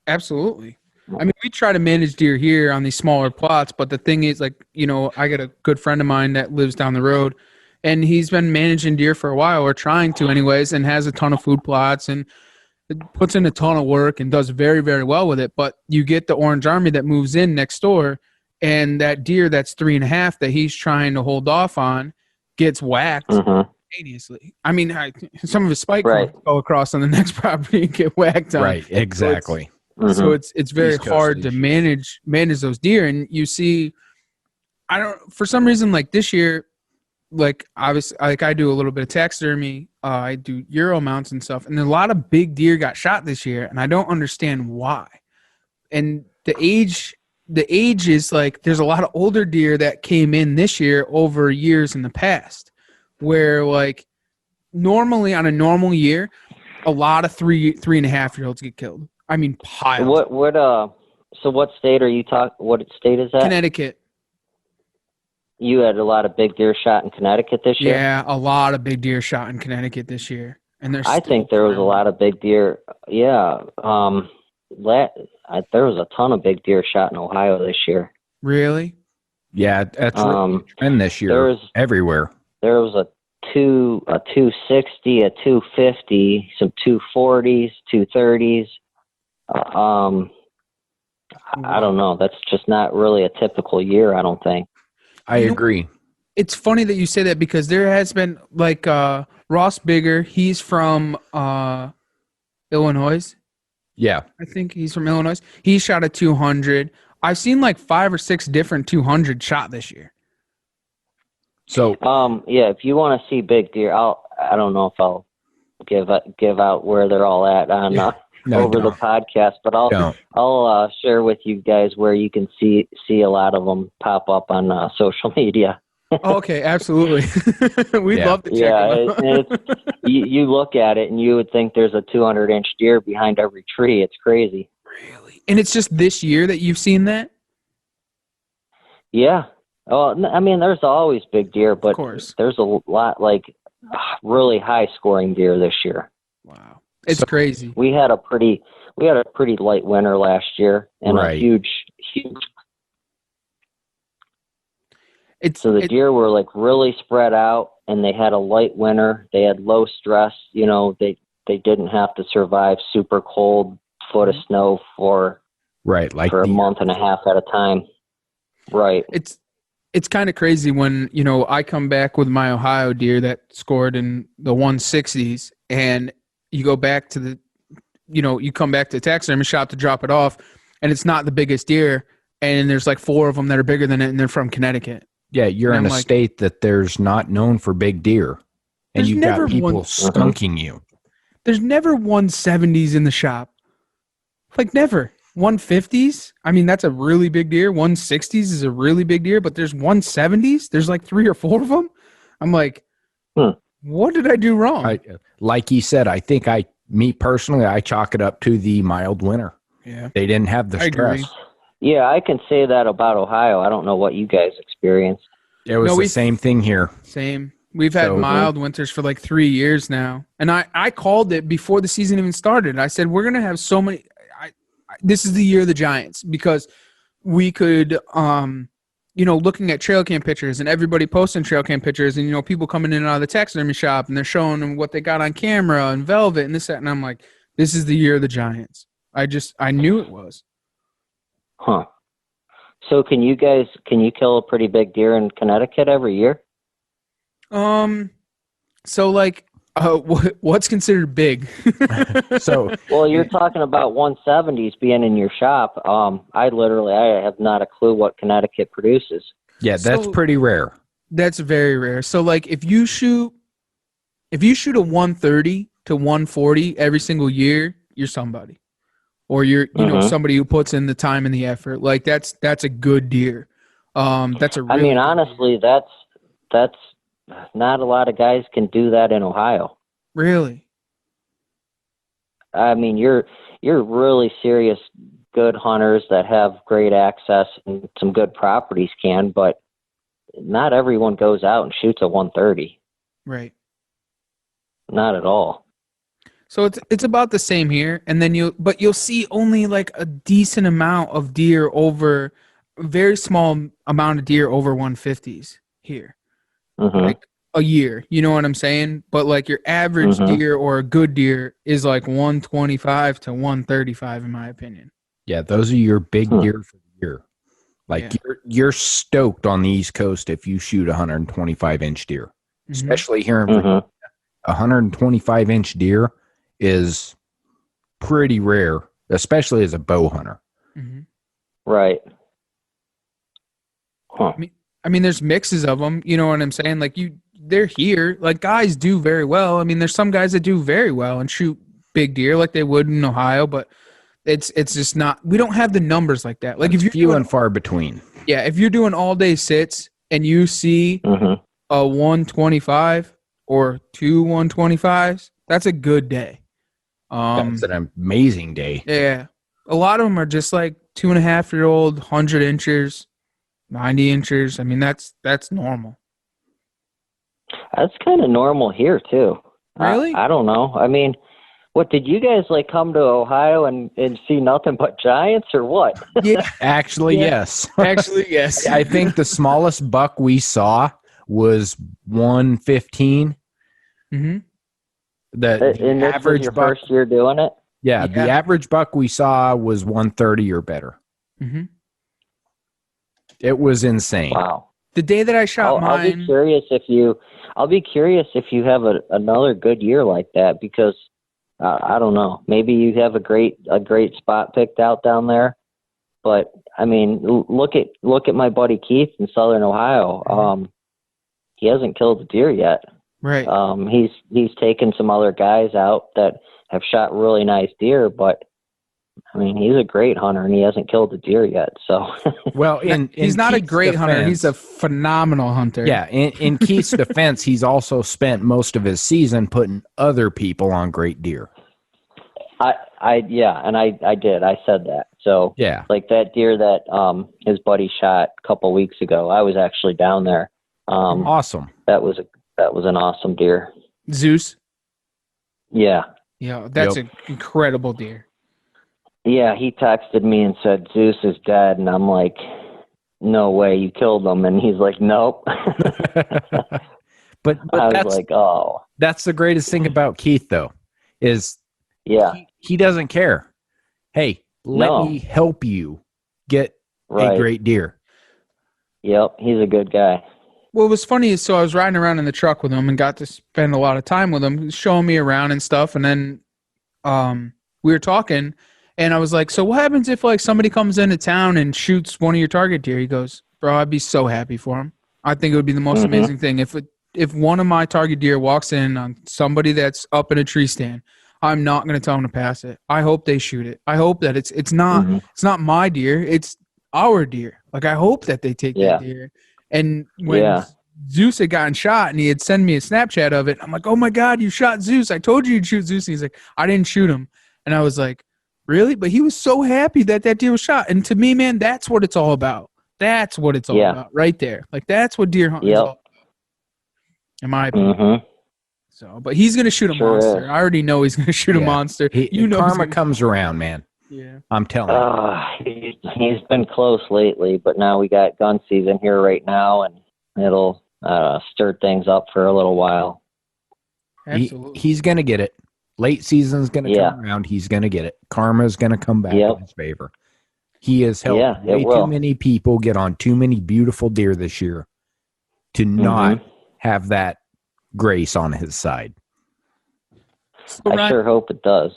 Absolutely. I mean, we try to manage deer here on these smaller plots, but the thing is, like, I got a good friend of mine that lives down the road, and he's been managing deer for a while, or trying to anyways, and has a ton of food plots and puts in a ton of work and does very, very well with it. But you get the Orange Army that moves in next door, and that deer that's 3.5 that he's trying to hold off on gets whacked instantaneously. I mean, some of his spike cones go across on the next property and get whacked on. Right, exactly. So it's very East Coast hard to species. manage those deer. And you see, for some reason, like this year, like obviously, like I do a little bit of taxidermy. I do Euro mounts and stuff, and a lot of big deer got shot this year, and I don't understand why. And the age is like there's a lot of older deer that came in this year over years in the past, where like normally on a normal year, a lot of 3.5-year-olds get killed. I mean, piles. So what state are you what state is that? Connecticut. You had a lot of big deer shot in Connecticut this year? Yeah, a lot of big deer shot in Connecticut this year. And I think there was a lot of big deer. Yeah. There was a ton of big deer shot in Ohio this year. Really? Yeah, that's really a trend this year everywhere. There was a 260, a 250, some 240s, 230s. I don't know. That's just not really a typical year, I don't think. I agree. It's funny that you say that because there has been like Ross Bigger. He's from Illinois. Yeah. I think he's from Illinois. He shot a 200. I've seen like 5 or 6 different 200 shot this year. So yeah, if you want to see big deer, I don't know if I'll give out where they're all at on the podcast, but I'll share with you guys where you can see a lot of them pop up on social media. Okay, absolutely. We'd love to check them out. You look at it and you would think there's a 200-inch deer behind every tree. It's crazy. Really? And it's just this year that you've seen that? Yeah. Oh, I mean, there's always big deer, but there's a lot like really high-scoring deer this year. Wow, it's crazy. We had a pretty light winter last year, and a huge. So the deer were like really spread out, and they had a light winter. They had low stress. You know, they didn't have to survive super cold foot of snow for a month and a half at a time. Right. It's kind of crazy when, you know, I come back with my Ohio deer that scored in the 160s, and you go back to you come back to the taxidermy shop to drop it off, and it's not the biggest deer, and there's like 4 of them that are bigger than it, and they're from Connecticut. Yeah, you're in a state that there's not known for big deer, and you've got people skunking you. There's never 170s in the shop. Like never. 150s? I mean, that's a really big deer. 160s is a really big deer, but there's 170s? There's like 3 or 4 of them? I'm like, what did I do wrong? Like he said, I think me personally, I chalk it up to the mild winter. Yeah. They didn't have the stress. Agree. Yeah, I can say that about Ohio. I don't know what you guys experienced. It was the same thing here. Same. We've had mild winters for like 3 years now. And I called it before the season even started. I said, we're going to have so many. This is the year of the Giants, because we could, looking at trail cam pictures and everybody posting trail cam pictures and, you know, people coming in and out of the taxidermy shop and they're showing them what they got on camera and velvet and this, that. And I'm like, this is the year of the Giants. I knew it was. Huh. So can you kill a pretty big deer in Connecticut every year? So like, what's considered big? Well, you're talking about 170s being in your shop. I have not a clue what Connecticut produces. Yeah, that's pretty rare. That's very rare. So like, if you shoot a 130 to 140 every single year, you're somebody. Or you're, somebody who puts in the time and the effort. Like that's a good deer. That's a really honestly, that's not a lot of guys can do that in Ohio. Really? I mean, you're really serious, good hunters that have great access and some good properties can, but not everyone goes out and shoots a 130. Right. Not at all. So it's about the same here, and then you'll see only like a decent amount of deer over a very small amount of deer over 150s here, like a year. You know what I'm saying? But like your average deer or a good deer is like 125 to 135, in my opinion. Yeah, those are your big deer for the year. Like you're stoked on the East Coast if you shoot a 125-inch deer, especially here in Virginia. A 125-inch deer is pretty rare especially as a bow hunter. Mm-hmm. Right. Huh. I mean, there's mixes of them. You know what I'm saying? Like they're here. Like guys do very well. I mean, there's some guys that do very well and shoot big deer like they would in Ohio, but it's just not. We don't have the numbers like that. Like It's if you're few doing, and far between. yeah, if you're doing all day sits and you see a 125 or 2 125s, that's a good day. That's an amazing day. Yeah, a lot of them are just like 2.5-year-old 100 inches, 90 inches. I mean, that's normal. That's kind of normal here too. Really? I don't know. I mean, what did you guys like come to Ohio and see nothing but giants or what? Yeah, Actually, yes. actually, yes. I think the smallest buck we saw was 115. Mm-hmm. The And this was average your buck, first year doing it? yeah, Yeah. the average buck we saw was 130 or better. Mm-hmm. It was insane. Wow. The day that I shot I'll be mine, curious if you have another good year like that, because I don't know. Maybe you have a great spot picked out down there. But I mean, look at my buddy Keith in Southern Ohio. He hasn't killed a deer yet. right? He's taken some other guys out that have shot really nice deer, but I mean, he's a great hunter and he hasn't killed a deer yet. So, Well, He's not a Keith's great hunter. He's a defense- phenomenal hunter. yeah. In Keith's defense, he's also spent most of his season putting other people on great deer. I did. I said that. So, Yeah. like that deer that his buddy shot a couple weeks ago, I was actually down there. Awesome. That was an awesome deer. Zeus. Yeah. Yeah, that's Yep. an incredible deer. Yeah, he texted me and said Zeus is dead, and I'm like, no way, you killed him. And he's like, nope. But I that's was like, oh, that's the greatest thing about Keith, though, is yeah, he doesn't care. Hey, let No. me help you get right. a great deer. Yep, he's a good guy. What was funny is, so I was riding around in the truck with him and got to spend a lot of time with him, He was showing me around and stuff. And then we were talking, and I was like, so what happens if like somebody comes into town and shoots one of your target deer? He goes, bro, I'd be so happy for him. I think it would be the most amazing thing. If one of my target deer walks in on somebody that's up in a tree stand, I'm not going to tell them to pass it. I hope they shoot it. I hope that it's not my deer. It's our deer. Like, I hope that they take that deer. And when Zeus had gotten shot and he had sent me a Snapchat of it, I'm like, oh my God, you shot Zeus. I told you you'd shoot Zeus. And he's like, I didn't shoot him. And I was like, really? But he was so happy that deer was shot. And to me, man, that's what it's all about. That's what it's all about right there. Like, that's what deer hunting is all about. In my opinion. So, but he's going to shoot a monster. I already know he's going to shoot a monster. Karma comes around, man. Yeah. I'm telling you. He's been close lately, but now we got gun season here right now, and it'll stir things up for a little while. Absolutely. He's going to get it. Late season's going to come around. He's going to get it. Karma's going to come back in his favor. He has helped way too many people get on too many beautiful deer this year to not have that grace on his side. So, I Ryan, sure hope it does.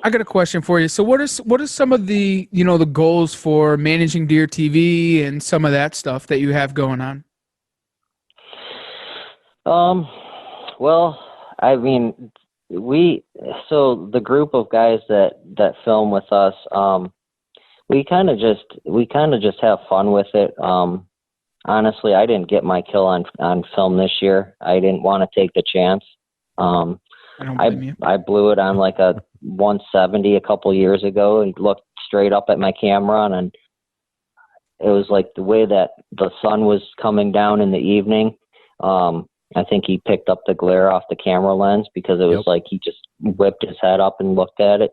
I got a question for you. So what are some of the, the goals for managing Deer TV and some of that stuff that you have going on? Well, I mean, the group of guys that film with us, we kind of just have fun with it. Honestly, I didn't get my kill on film this year. I didn't want to take the chance. I don't blame you. I blew it on like a 170 a couple years ago and looked straight up at my camera, and it was like the way that the sun was coming down in the evening. I think he picked up the glare off the camera lens because it was like he just whipped his head up and looked at it,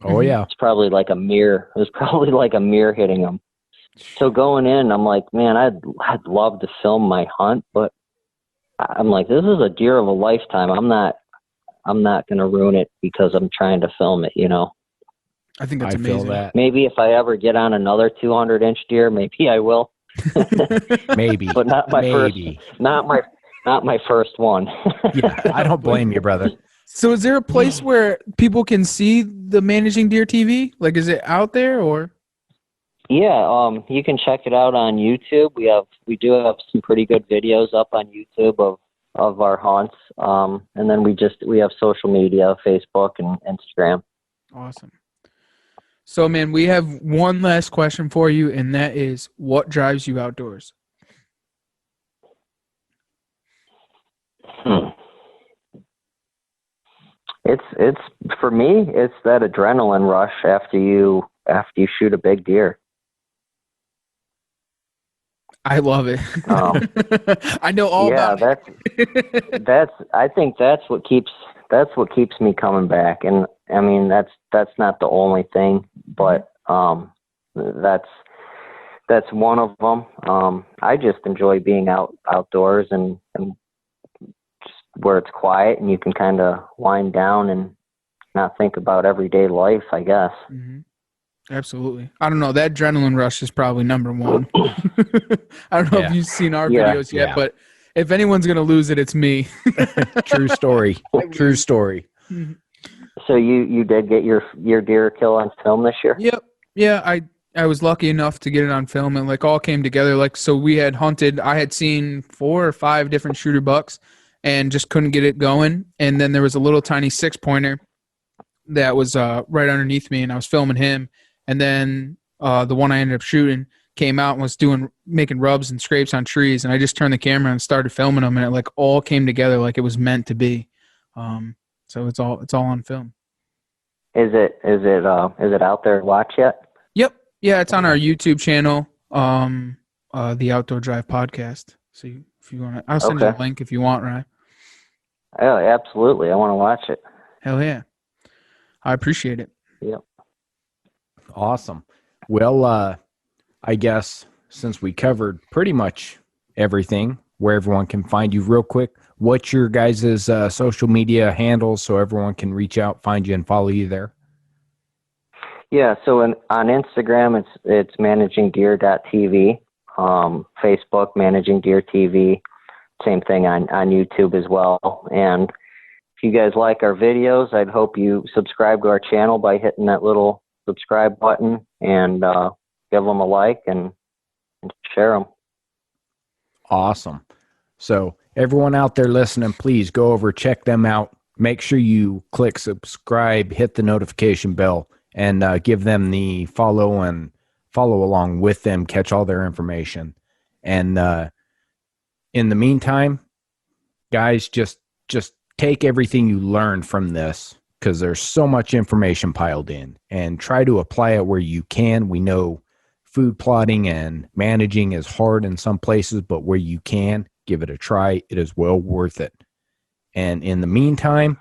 Oh, yeah. It's probably like a mirror. It was probably like a mirror hitting him. So going in, I'm like, man, I'd love to film my hunt, but I'm like, this is a deer of a lifetime. I'm not going to ruin it because I'm trying to film it, I think that's I feel amazing. that. Maybe if I ever get on another 200-inch deer, maybe I will. Maybe. But not my first. Not my first one. Yeah, I don't blame you, brother. So is there a place where people can see the Managing Deer TV? Like, is it out there or? Yeah, you can check it out on YouTube. We do have some pretty good videos up on YouTube of our hunts. And then we have social media, Facebook and Instagram. Awesome. So, man, we have one last question for you, and that is, what drives you outdoors? It's for me, it's that adrenaline rush after you shoot a big deer. I love it. I know all about it. I think that's what keeps me coming back. And I mean, that's not the only thing, but that's one of them. I just enjoy being outdoors and just where it's quiet and you can kind of wind down and not think about everyday life, I guess. Mm-hmm. Absolutely. I don't know. That adrenaline rush is probably number one. I don't know if you've seen our videos yet, but if anyone's going to lose it, it's me. True story. True story. So you did get your deer kill on film this year? Yep. Yeah, I was lucky enough to get it on film, and like all came together. Like, so we had hunted. I had seen 4 or 5 different shooter bucks and just couldn't get it going. And then there was a little tiny 6-pointer that was right underneath me, and I was filming him. And then the one I ended up shooting came out and was making rubs and scrapes on trees. And I just turned the camera and started filming them, and it like all came together like it was meant to be. So it's all on film. Is it out there to watch yet? Yep. Yeah, it's on our YouTube channel, the Outdoor Drive podcast. So if you want to, I'll send you a link if you want, Ryan. Oh, absolutely. I want to watch it. Hell yeah. I appreciate it. Yep. Awesome. Well, I guess since we covered pretty much everything, where everyone can find you real quick, what's your guys' social media handles so everyone can reach out, find you, and follow you there? Yeah, so on Instagram, it's managingdeer.tv. Facebook, Managing Deer TV. Same thing on YouTube as well. And if you guys like our videos, I'd hope you subscribe to our channel by hitting that little subscribe button and give them a like and share them. Awesome. So everyone out there listening, please go over, check them out. Make sure you click subscribe, hit the notification bell, and give them the follow and follow along with them, catch all their information. And in the meantime, guys, just take everything you learn from this, because there's so much information piled in, and try to apply it where you can. We know food plotting and managing is hard in some places, but where you can, give it a try. It is well worth it. And in the meantime,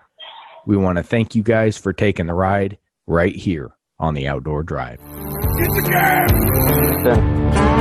we want to thank you guys for taking the ride right here on the Outdoor Drive. Get the gas!